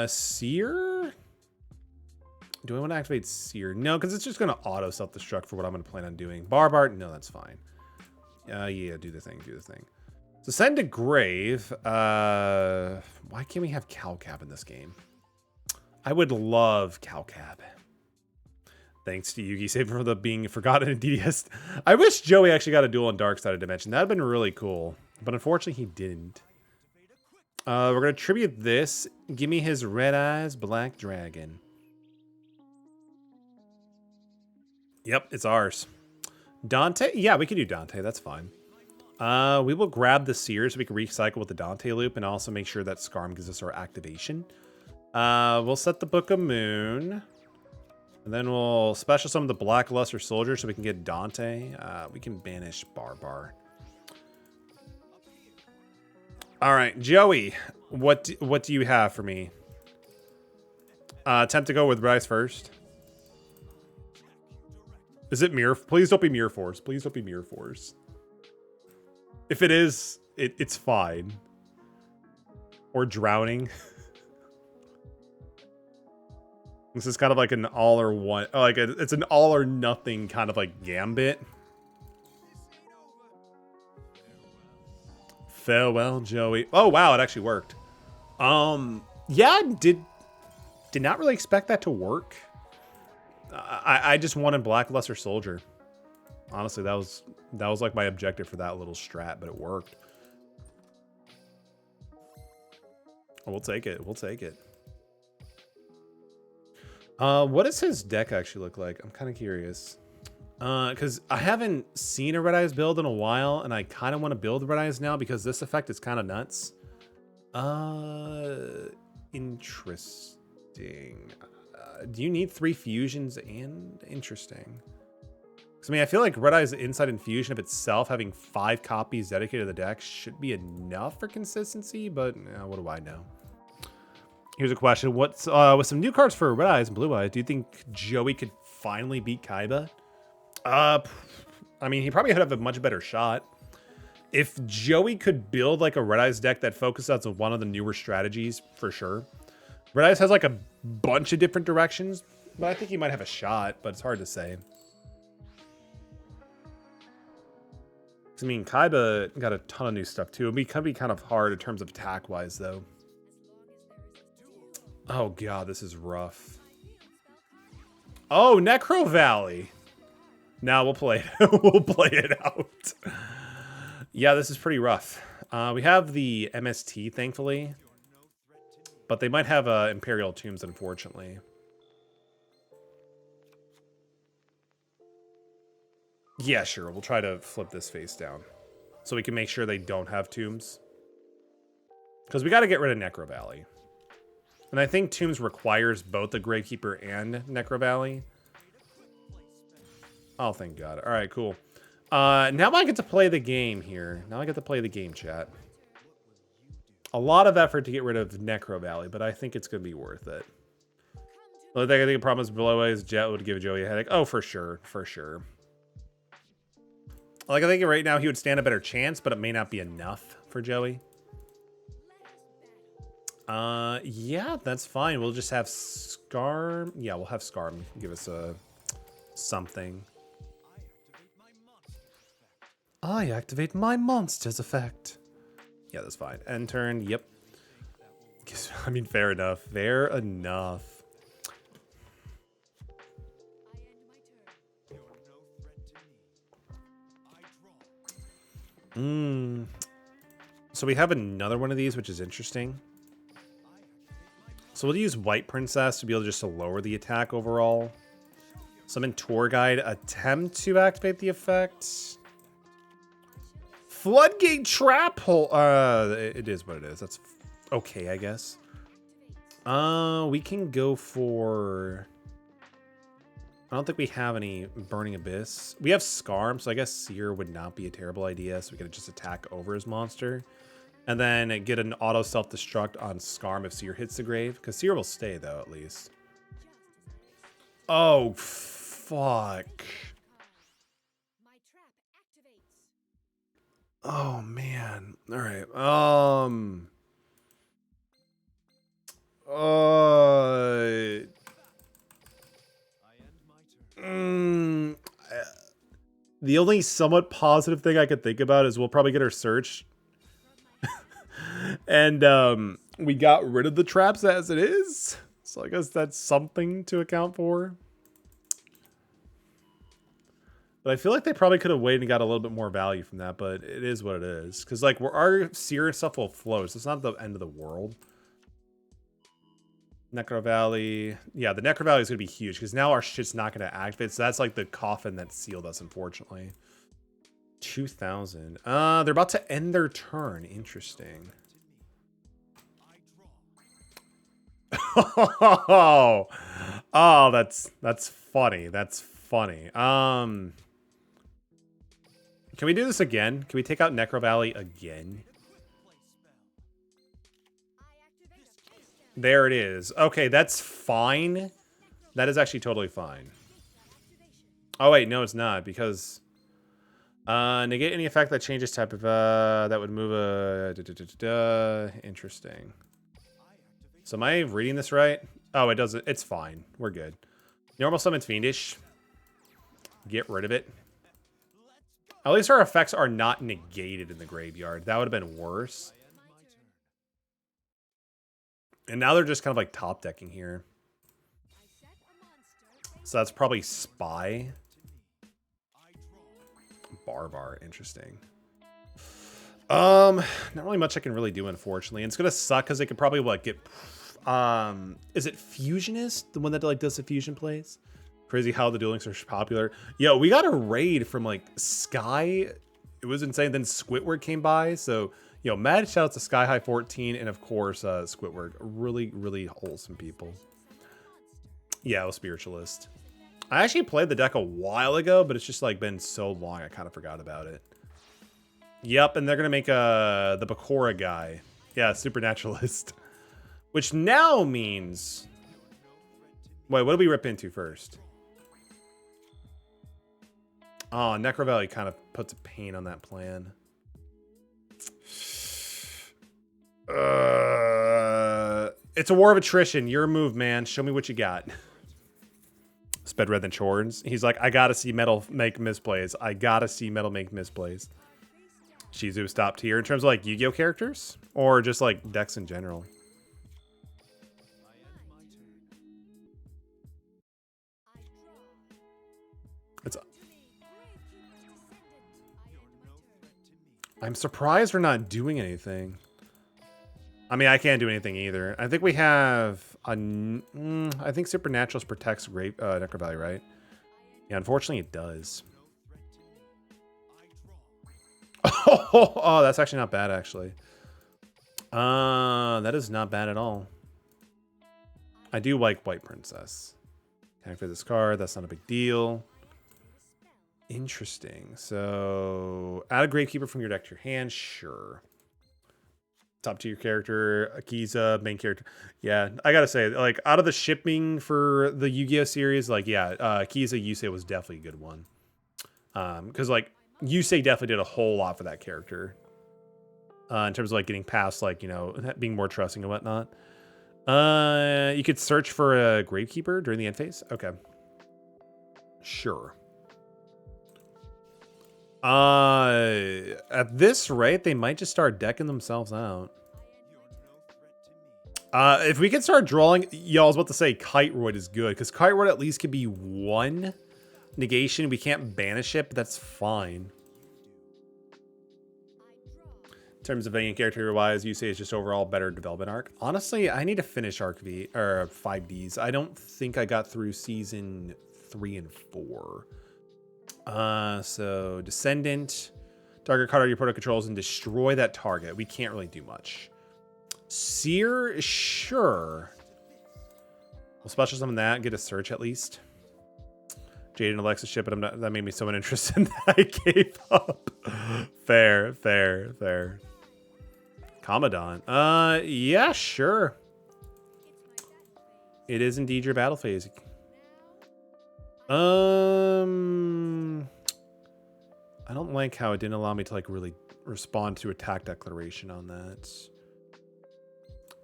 Seer? Do I want to activate Seer? No, because it's just gonna auto self-destruct for what I'm gonna plan on doing. Barbart? No, that's fine. Yeah, do the thing. So send to grave. Why can't we have Calcab in this game? I would love Calcab. Thanks to Yugi, save for the being forgotten in DDS. I wish Joey actually got a duel on Dark Side of Dimension. That'd been really cool. But unfortunately, he didn't. We're going to tribute this. Give me his Red Eyes Black Dragon. Yep, it's ours. Dante? Yeah, we can do Dante. That's fine. We will grab the Seer so we can recycle with the Dante loop and also make sure that Scarm gives us our activation. We'll set the Book of Moon. And then we'll special summon the Black Luster Soldier so we can get Dante. We can banish Barbar. All right, Joey, what do you have for me? Attempt to go with Bryce first. Is it Mirror? Please don't be Mirror Force. Please don't be Mirror Force. If it is, it's fine. Or Drowning. This is kind of like an all or one, it's an all or nothing kind of like gambit. Farewell, Joey. Oh wow, it actually worked. Yeah, did not really expect that to work. I just wanted Black Luster Soldier. Honestly, that was like my objective for that little strat, but it worked. We'll take it. We'll take it. What does his deck actually look like? I'm kind of curious. Because I haven't seen a Red Eyes build in a while, and I kind of want to build Red Eyes now because this effect is kind of nuts. Interesting. Do you need 3 fusions and interesting? Because I mean, I feel like Red Eyes Inside Infusion of itself having 5 copies dedicated to the deck should be enough for consistency, but what do I know? Here's a question. What's with some new cards for Red Eyes and Blue Eyes, do you think Joey could finally beat Kaiba? I mean, he probably would have a much better shot. If Joey could build like a Red Eyes deck that focuses on one of the newer strategies, for sure. Red Eyes has like a bunch of different directions. But I think he might have a shot, but it's hard to say. I mean, Kaiba got a ton of new stuff too. It could be kind of hard in terms of attack-wise, though. Oh god, this is rough. Oh, Necro Valley. Now we'll play it. We'll play it out. Yeah, this is pretty rough. We have the MST, thankfully. But they might have Imperial Tombs, unfortunately. Yeah, sure. We'll try to flip this face down. So we can make sure they don't have Tombs. Because we got to get rid of Necro Valley. And I think Tombs requires both the Gravekeeper and Necro Valley. Oh, thank God. All right, cool. Now I get to play the game here. Now I get to play the game, chat. A lot of effort to get rid of Necro Valley, but I think it's going to be worth it. The only thing I think the problem is below is Jet would give Joey a headache. Oh, for sure. For sure. Like, I think right now he would stand a better chance, but it may not be enough for Joey. Yeah, that's fine. We'll just have Scarm. Yeah, we'll have Scarm give us a something. I activate my monster's effect. Yeah, that's fine. End turn. Yep. I mean, fair enough. Fair enough. So we have another one of these, which is interesting. So we'll use White Princess to be able just to lower the attack overall. Summon Tour Guide. Attempt to activate the effect. Floodgate Trap Hole. It is what it is. That's okay, I guess. We can go for... I don't think we have any Burning Abyss. We have Scarm, so I guess Seer would not be a terrible idea. So we could just attack over his monster. And then get an auto self-destruct on Scarm if Seer hits the grave. Because Seer will stay, though, at least. Oh, fuck. Oh, man. All right. The only somewhat positive thing I could think about is we'll probably get our search. And we got rid of the traps as it is. So I guess that's something to account for. But I feel like they probably could have waited and got a little bit more value from that, but it is what it is. Because, like, our Seer stuff will flow, so it's not the end of the world. Necro Valley. Yeah, the Necro Valley is going to be huge, because now our shit's not going to activate. So that's, like, the coffin that sealed us, unfortunately. 2,000. They're about to end their turn. Interesting. Oh, that's funny. That's funny. Can we do this again? Can we take out Necro Valley again? There it is. Okay, that's fine. That is actually totally fine. Oh wait, no, it's not, because negate any effect that changes type of that would move a interesting. So am I reading this right? Oh, it doesn't. It's fine. We're good. Normal summons Fiendish. Get rid of it. At least our effects are not negated in the graveyard. That would have been worse. And now they're just kind of like top decking here. So that's probably Spy. Barbar, interesting. Not really much I can really do, unfortunately. And it's gonna suck because they could probably what get is it Fusionist? The one that like does the fusion plays? Crazy how the Duel Links are popular. Yo, we got a raid from like Sky. It was insane. Then Squidward came by. So, yo, mad shout out to Sky High 14 and of course Squidward. Really, really wholesome people. Yeah, it was Spiritualist. I actually played the deck a while ago, but it's just like been so long I kind of forgot about it. Yep, and they're gonna make the Bakura guy. Yeah, Supernaturalist. Which now means... Wait, what do we rip into first? Oh, Necro Valley kind of puts a pain on that plan. It's a war of attrition. Your move, man. Show me what you got. sped red than chores. He's like, I gotta see Metal make misplays. I gotta see Metal make misplays. Shizu stopped here in terms of like Yu-Gi-Oh characters or just like decks in general. It's. I'm surprised we're not doing anything. I mean, I can't do anything either. I think we have a. I think Supernaturals protects Necro Valley, right? Yeah, unfortunately, it does. Oh, that's actually not bad, actually. That is not bad at all. I do like White Princess. Can I activate this card? That's not a big deal. Interesting. So, add a Gravekeeper from your deck to your hand. Sure. Top tier character, Akiza, main character. Yeah, I gotta say, like, out of the shipping for the Yu-Gi-Oh series, like, yeah, Akiza Yusei was definitely a good one. Because, like, Yusei definitely did a whole lot for that character. In terms of, like, getting past, like, you know, being more trusting and whatnot. You could search for a Gravekeeper during the end phase. Okay. Sure. At this rate, they might just start decking themselves out. If we can start drawing, y'all, I was about to say Kite Roid is good because Kite Roid at least could be one negation. We can't banish it, but that's fine. In terms of any character wise, you say it's just overall better development arc. Honestly, I need to finish arc V or 5Ds. I don't think I got through season 3 and 4. So Descendant, target card your product controls and destroy that target. We can't really do much. Seer, sure. We'll special summon that, get a search at least. Jade and Alexa ship, but I'm not, that made me so uninterested that I gave up. Fair. Commandant. Yeah, sure. It is indeed your battle phase. I don't like how it didn't allow me to like really respond to attack declaration on that.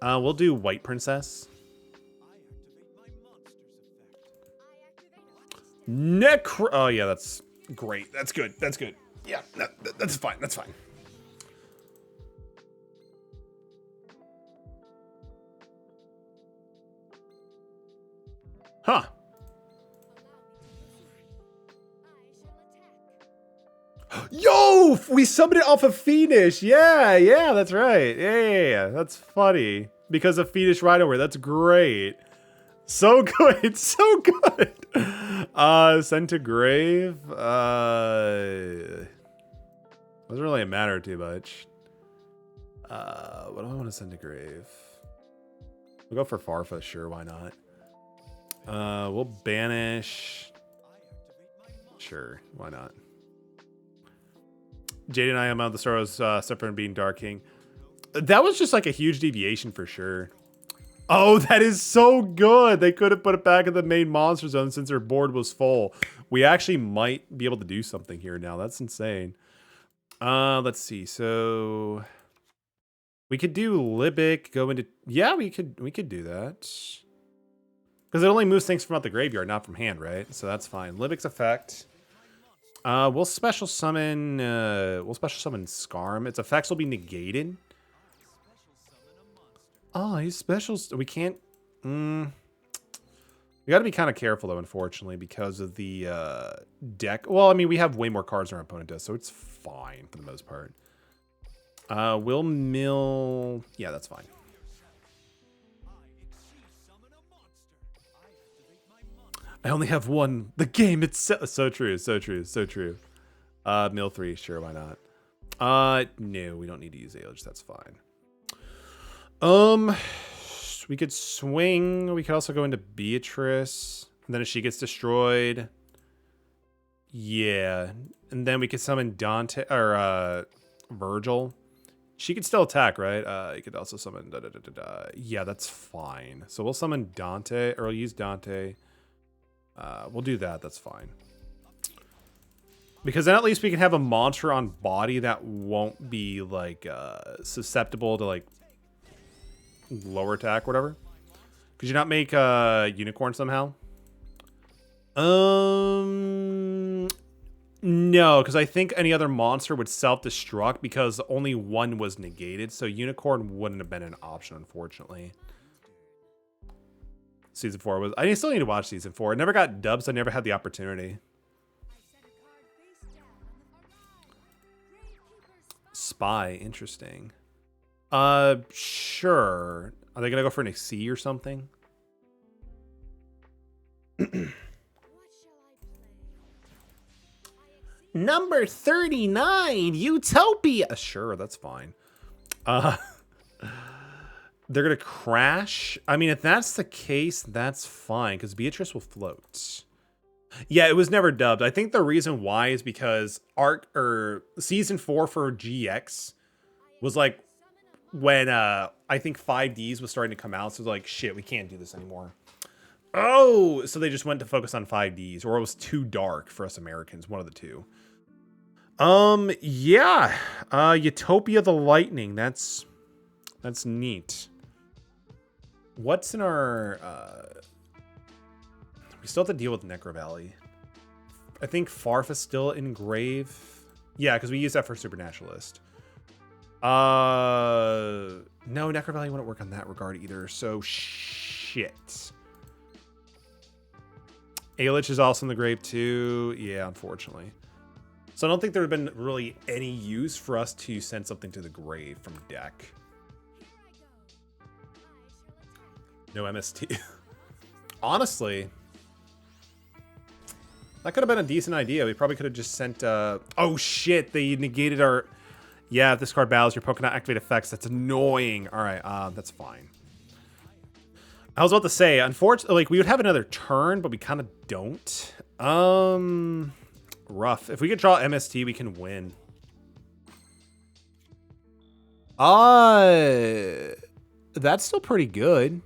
We'll do White Princess. Necro. Oh yeah, that's great. That's good. That's good. Yeah, that's fine. That's fine. Huh. Yo, we summoned it off of Fiendish. Yeah, that's right. Yeah, that's funny. Because of Fiendish right over. That's great. So good, so good. Send to grave. Doesn't really matter too much. What do I want to send to grave? We'll go for Farfa, sure, why not? We'll banish. Sure, why not? Jade and I am on the Soros separate from being Dark King. That was just like a huge deviation for sure. Oh, that is so good. They could have put it back in the main monster zone since their board was full. We actually might be able to do something here now. That's insane. Let's see. So we could do Libic, go into, yeah, we could do that. Because it only moves things from out the graveyard, not from hand, right? So that's fine. Libic's effect. We'll special summon Skarm. Its effects will be negated. Oh, he's special. We can't. We got to be kind of careful though, unfortunately, because of the deck. Well, I mean, we have way more cards than our opponent does, so it's fine for the most part. We'll mill. Yeah, that's fine. I only have one. The game itself. So true. Mill 3, sure, why not? No, we don't need to use Age. That's fine. We could swing. We could also go into Beatrice. And then if she gets destroyed. Yeah. And then we could summon Dante or Virgil. She could still attack, right? You could also summon Yeah, that's fine. So we'll summon Dante, or we'll use Dante. We'll do that. That's fine. Because then at least we can have a monster on body that won't be like susceptible to like lower attack, whatever. Could you not make a unicorn somehow? No, because I think any other monster would self-destruct because only one was negated, so Unicorn wouldn't have been an option, unfortunately. Season 4 was... I still need to watch Season 4. It never got dubbed, so I never had the opportunity. Spy, interesting. Sure. Are they gonna go for an XC or something? Number 39, Utopia. Sure, that's fine. They're gonna crash. I mean, if that's the case, that's fine because Beatrice will float. Yeah, it was never dubbed. I think the reason why is because season 4 for GX was like when I think 5Ds was starting to come out. So like, shit, we can't do this anymore. Oh, so they just went to focus on 5Ds, or it was too dark for us Americans. One of the two. Yeah. Utopia the Lightning. That's neat. What's in our we still have to deal with Necro Valley. I think Farf is still in Grave. Yeah, because we use that for Supernaturalist. No, Necro Valley wouldn't work on that regard either. So shit. Alich is also in the grave too. Yeah, unfortunately. So I don't think there would have been really any use for us to send something to the grave from deck. No MST. Honestly, that could have been a decent idea. We probably could have just sent... oh shit, they negated our... Yeah, if this card battles, your Pokemon cannot activate effects. That's annoying. All right, that's fine. I was about to say, unfortunately, like we would have another turn, but we kind of don't. Rough. If we could draw MST, we can win. That's still pretty good.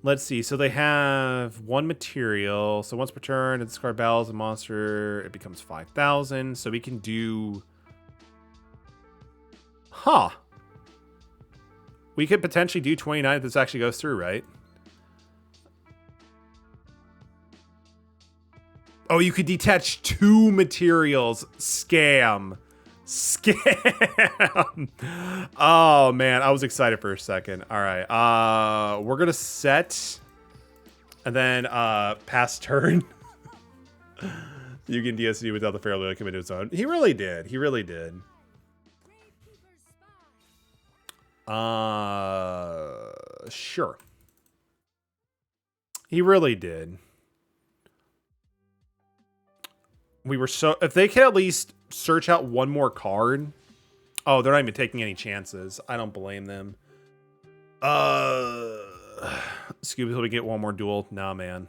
Let's see. So they have one material. So once per turn, if this card battles a monster, it becomes 5,000. So we can do... Huh. We could potentially do 29 if this actually goes through, right? Oh, you could detach 2 materials. Scam. Scam. Oh, man. I was excited for a second. All right. We're going to set. And then pass turn. You can DSD without the fairly committed zone. He really did. He really did. Sure. He really did. We were so... If they could at least search out one more card... Oh, they're not even taking any chances. I don't blame them. Scooby, will we get one more duel? Nah, man.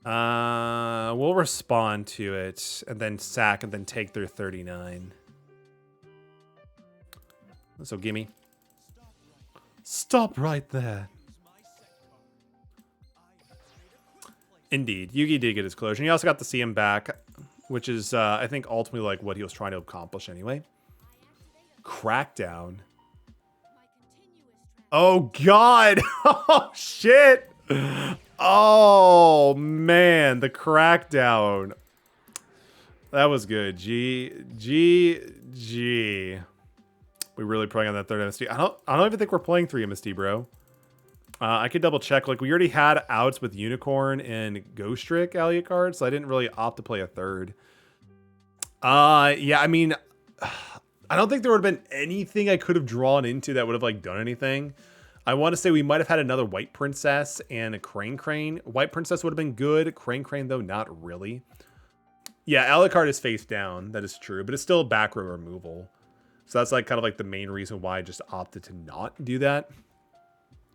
We'll respond to it, and then sack, and then take their 39. So, gimme. Stop right there. Indeed. Yugi did get his closure. And he also got to see him back, which is, I think, ultimately like what he was trying to accomplish anyway. Crackdown. Oh, God. Oh, shit. Oh, man. The crackdown. That was good. G. We really playing on that third MST. I don't even think we're playing 3 MST, bro. I could double check. Like, we already had outs with Unicorn and Ghost Trick Elliot cards, so I didn't really opt to play a third. Yeah, I mean, I don't think there would have been anything I could have drawn into that would have, like, done anything. I want to say we might have had another White Princess and a Crane. White Princess would have been good. Crane, though, not really. Yeah, Alucard is face down. That is true, but it's still back row removal. So that's, like, kind of, like, the main reason why I just opted to not do that.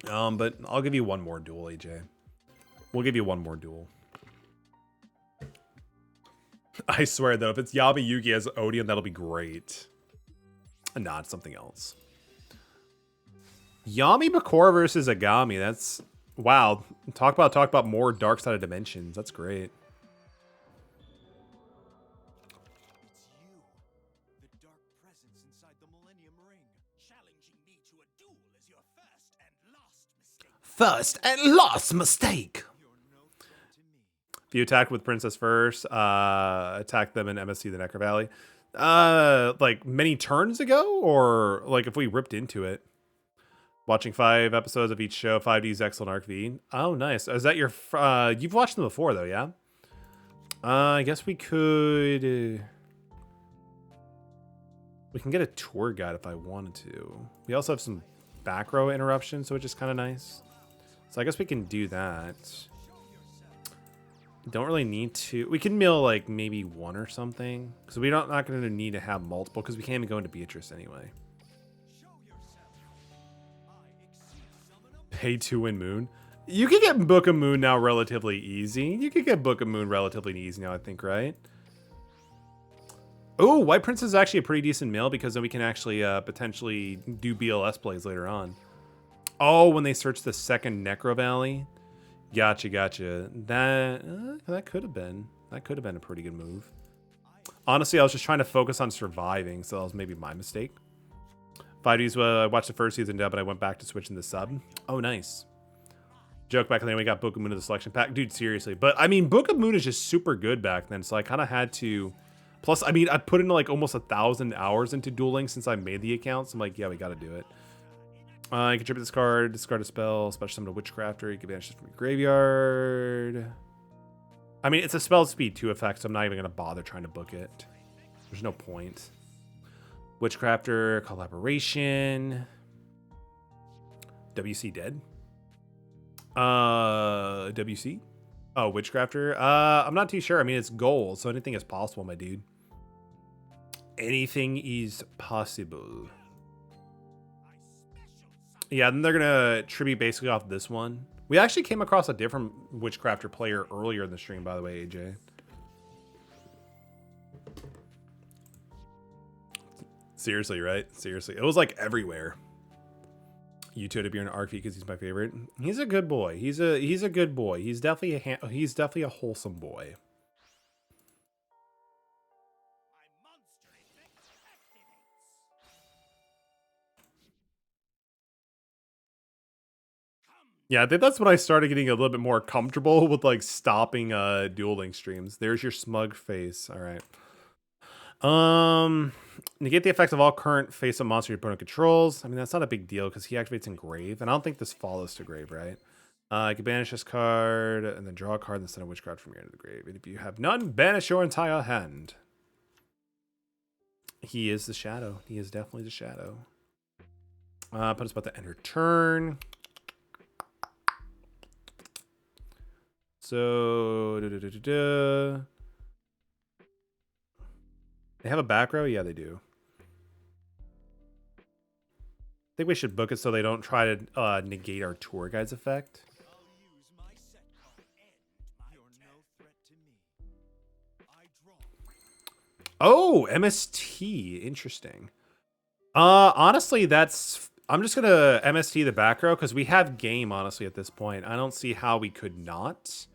But I'll give you one more duel, AJ. We'll give you one more duel. I swear, though, if it's Yabi Yugi as Odium, that'll be great. Nah, it's something else. Yami Bakura versus Agami. That's... Wow. Talk about more Dark Side of Dimensions. That's great. It's you, the dark presence inside the Millennium Ring. Challenging me to a duel is your first and last mistake. First and last mistake. You're no threat to me. If you attack with Princess first, attack them in MSC the Necro Valley. Like many turns ago, or like if we ripped into it. Watching 5 episodes of each show, 5D's Excellent Arc V. Oh, nice. Is that your... you've watched them before, though, yeah? I guess we could... we can get a tour guide if I wanted to. We also have some back row interruptions, which is kind of nice. So I guess we can do that. Don't really need to... We can mill, like, maybe 1 or something. Because we're not going to need to have multiple, because we can't even go into Beatrice anyway. Pay to win Moon. You can get Book of Moon now relatively easy. You could get Book of Moon relatively easy now, I think, right? Oh, White Prince is actually a pretty decent mill because then we can actually potentially do BLS plays later on. Oh, when they search the second Necro Valley. Gotcha, gotcha. That could have been. That could have been a pretty good move. Honestly, I was just trying to focus on surviving, so that was maybe my mistake. 5Ds, I watched the first season dub, but I went back to switching the sub. Oh, nice. Joke back then we got Book of Moon in the selection pack. Dude, seriously. But, I mean, Book of Moon is just super good back then, so I kind of had to... Plus, I mean, I put in like almost 1,000 hours into Duel Links since I made the account, so I'm like, yeah, we got to do it. You contribute this card, discard a spell, special summon a Witchcrafter, you can banish it from your graveyard. I mean, it's a spell speed 2 effect, so I'm not even going to bother trying to book it. There's no point. Witchcrafter, Collaboration. WC dead? WC? Oh, Witchcrafter? I'm not too sure. I mean, it's gold, so anything is possible, my dude. Anything is possible. Yeah, then they're gonna tribute basically off this one. We actually came across a different Witchcrafter player earlier in the stream, by the way, AJ. Seriously, right? Seriously. It was like everywhere. Yugioh to be an Arc V because he's my favorite. He's a good boy. He's a good boy. He's definitely a wholesome boy. Yeah, I think that's when I started getting a little bit more comfortable with like stopping Duel Link streams. There's your smug face. All right. Negate the effects of all current face-up monster your opponent controls. I mean, that's not a big deal because he activates in Grave, and I don't think this follows to Grave, right? You can banish this card and then draw a card and send a Witchcraft from your end of the grave. And if you have none, banish your entire hand. He is the shadow. He is definitely the shadow. Put us about to end her turn. So, they have a back row? Yeah, they do. I think we should book it so they don't try to negate our tour guide's effect. Oh, MST. Interesting. Honestly, I'm just going to MST the back row because we have game, honestly, at this point. I don't see how we could not.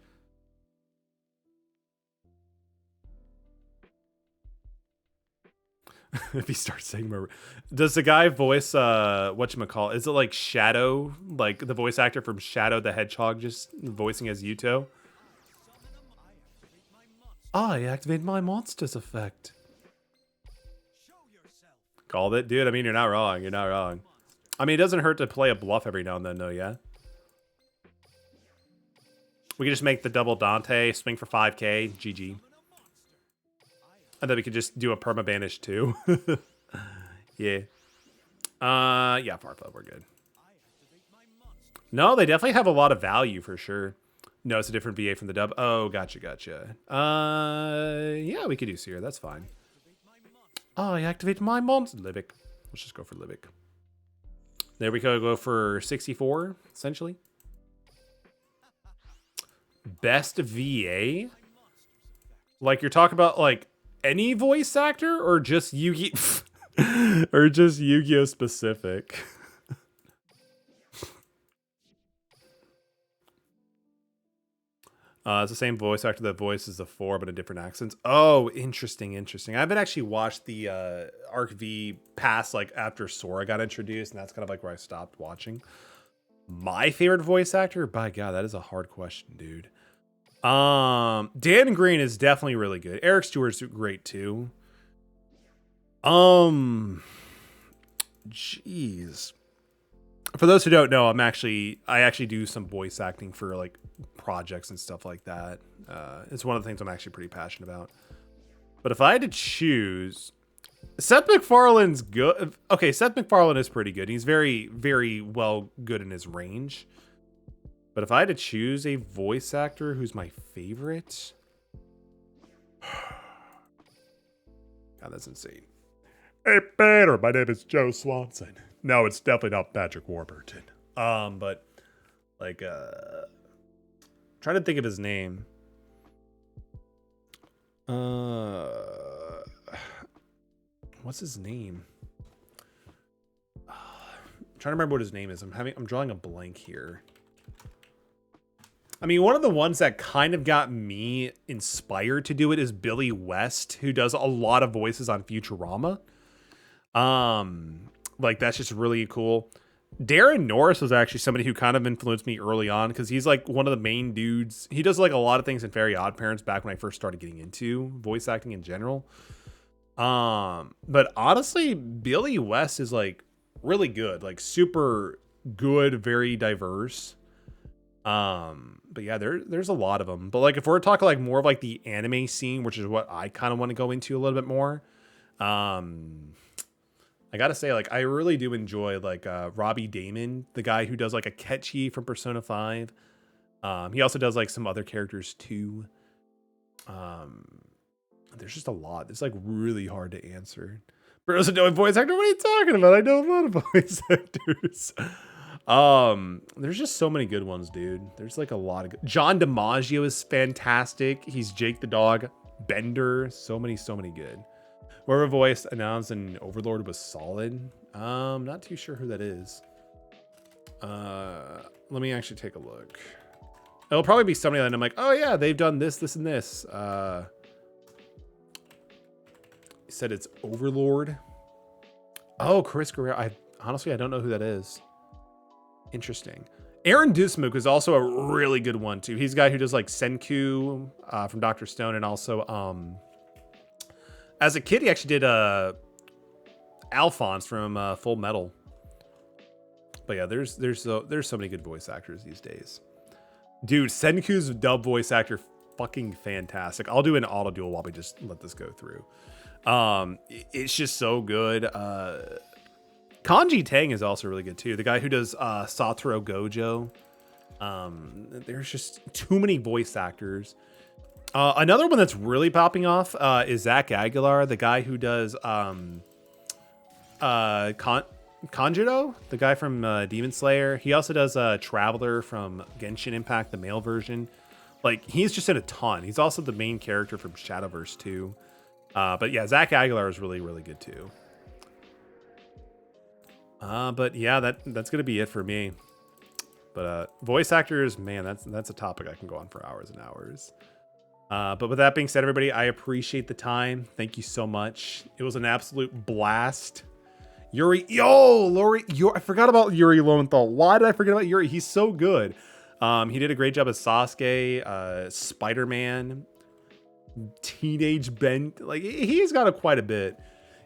If he starts saying more, does the guy voice whatchamacallit? Is it like Shadow, like the voice actor from Shadow the Hedgehog, just voicing as Yugioh? I activate my monsters effect. Called it, dude. I mean, you're not wrong. You're not wrong. I mean, it doesn't hurt to play a bluff every now and then, though. Yeah. We can just make the double Dante swing for 5k. GG. And then we could just do a perma banish too. Yeah. Yeah, Farflub, we're good. No, they definitely have a lot of value for sure. No, it's a different VA from the dub. Oh, gotcha, gotcha. Yeah, we could do Seer. That's fine. I activate my monster. Livic. Let's just go for Livic. There we go for 64, essentially. Best VA? Like, you're talking about, like, any voice actor or just Yu-Gi or just Yu-Gi-Oh specific? It's the same voice actor that voices the 4 but in different accents. Oh, interesting, interesting. I haven't actually watched the Arc V past like after Sora got introduced, and that's kind of like where I stopped watching. My favorite voice actor? By God, that is a hard question, dude. Dan Green is definitely really good. Eric Stewart's great too. Jeez. For those who don't know, I actually do some voice acting for like projects and stuff like that. It's one of the things I'm actually pretty passionate about. But if I had to choose, Seth MacFarlane's good. Okay, Seth MacFarlane is pretty good. He's very, very well good in his range. But if I had to choose a voice actor who's my favorite, God, that's insane. Hey, Peter, my name is Joe Swanson. No, it's definitely not Patrick Warburton. But like, trying to think of his name. What's his name? I'm trying to remember what his name is. I'm drawing a blank here. I mean, one of the ones that kind of got me inspired to do it is Billy West, who does a lot of voices on Futurama. Like that's just really cool. Darren Norris was actually somebody who kind of influenced me early on because he's like one of the main dudes. He does like a lot of things in Very Odd Parents back when I first started getting into voice acting in general. But honestly, Billy West is like really good, like super good, very diverse. But yeah, there's a lot of them. But like if we're talking like more of like the anime scene, which is what I kind of want to go into a little bit more, I gotta say, like, I really do enjoy like Robbie Damon, the guy who does like Akechi from Persona 5. He also does like some other characters too. There's just a lot. It's like really hard to answer. For those who know a voice actor, what are you talking about? I know a lot of voice actors. There's just so many good ones, dude. There's like a lot of good. John DiMaggio is fantastic. He's Jake the dog. Bender. So many good. Whoever voiced announced and Overlord was solid. Not too sure who that is. Let me actually take a look. It'll probably be somebody that I'm like, oh yeah, they've done this, this, and this. He said it's Overlord. Oh, Chris Guerrero. I don't know who that is. Interesting. Aaron Dismuke is also a really good one too. He's a guy who does like Senku from Dr. Stone, and also as a kid he actually did Alphonse from Full Metal. But yeah, there's so many good voice actors these days. Dude, Senku's dub voice actor fucking fantastic. I'll do an auto duel while we just let this go through. It's just so good. Kanji Tang is also really good too. The guy who does Satoru Gojo. There's just too many voice actors. Another one that's really popping off is Zach Aguilar, the guy who does Kanjiro, the guy from Demon Slayer. He also does Traveler from Genshin Impact, the male version. Like, he's just in a ton. He's also the main character from Shadowverse too. But yeah, Zach Aguilar is really, really good too. But yeah, that's gonna be it for me. But voice actors, man, that's a topic I can go on for hours and hours. But with that being said, everybody, I appreciate the time. Thank you so much. It was an absolute blast. Lori, I forgot about Yuri Lowenthal. Why did I forget about Yuri? He's so good. He did a great job as Sasuke, Spider-Man, Teenage Ben. Like, he's got quite a bit.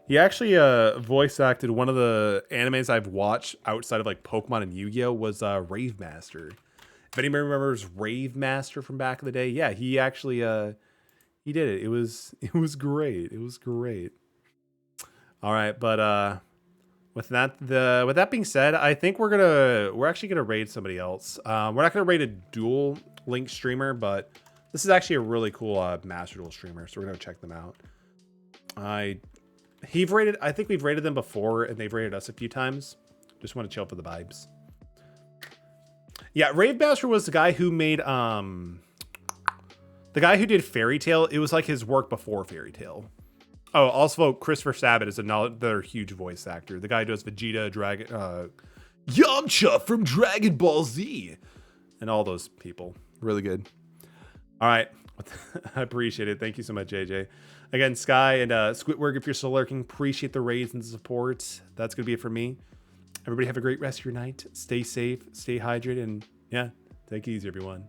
He actually voice acted one of the animes I've watched outside of like Pokemon and Yu-Gi-Oh! Was Rave Master. If anybody remembers Rave Master from back in the day, yeah, he actually he did it. It was great. It was great. All right, but with that being said, I think we're actually gonna raid somebody else. We're not gonna raid a Duel Link streamer, but this is actually a really cool Master Duel streamer, so we're gonna check them out. I think we've rated them before, and they've rated us a few times. Just want to chill for the vibes. Yeah, Rave Master was the guy who made the guy who did Fairy Tail. It was like his work before Fairy Tail. Oh, also Christopher Sabat is another huge voice actor. The guy who does Vegeta, Yamcha from Dragon Ball Z, and all those people. Really good. All right, I appreciate it. Thank you so much, JJ. Again, Sky and Squidward, if you're still lurking, appreciate the raids and the support. That's gonna be it for me. Everybody have a great rest of your night. Stay safe, stay hydrated, and yeah, take it easy, everyone.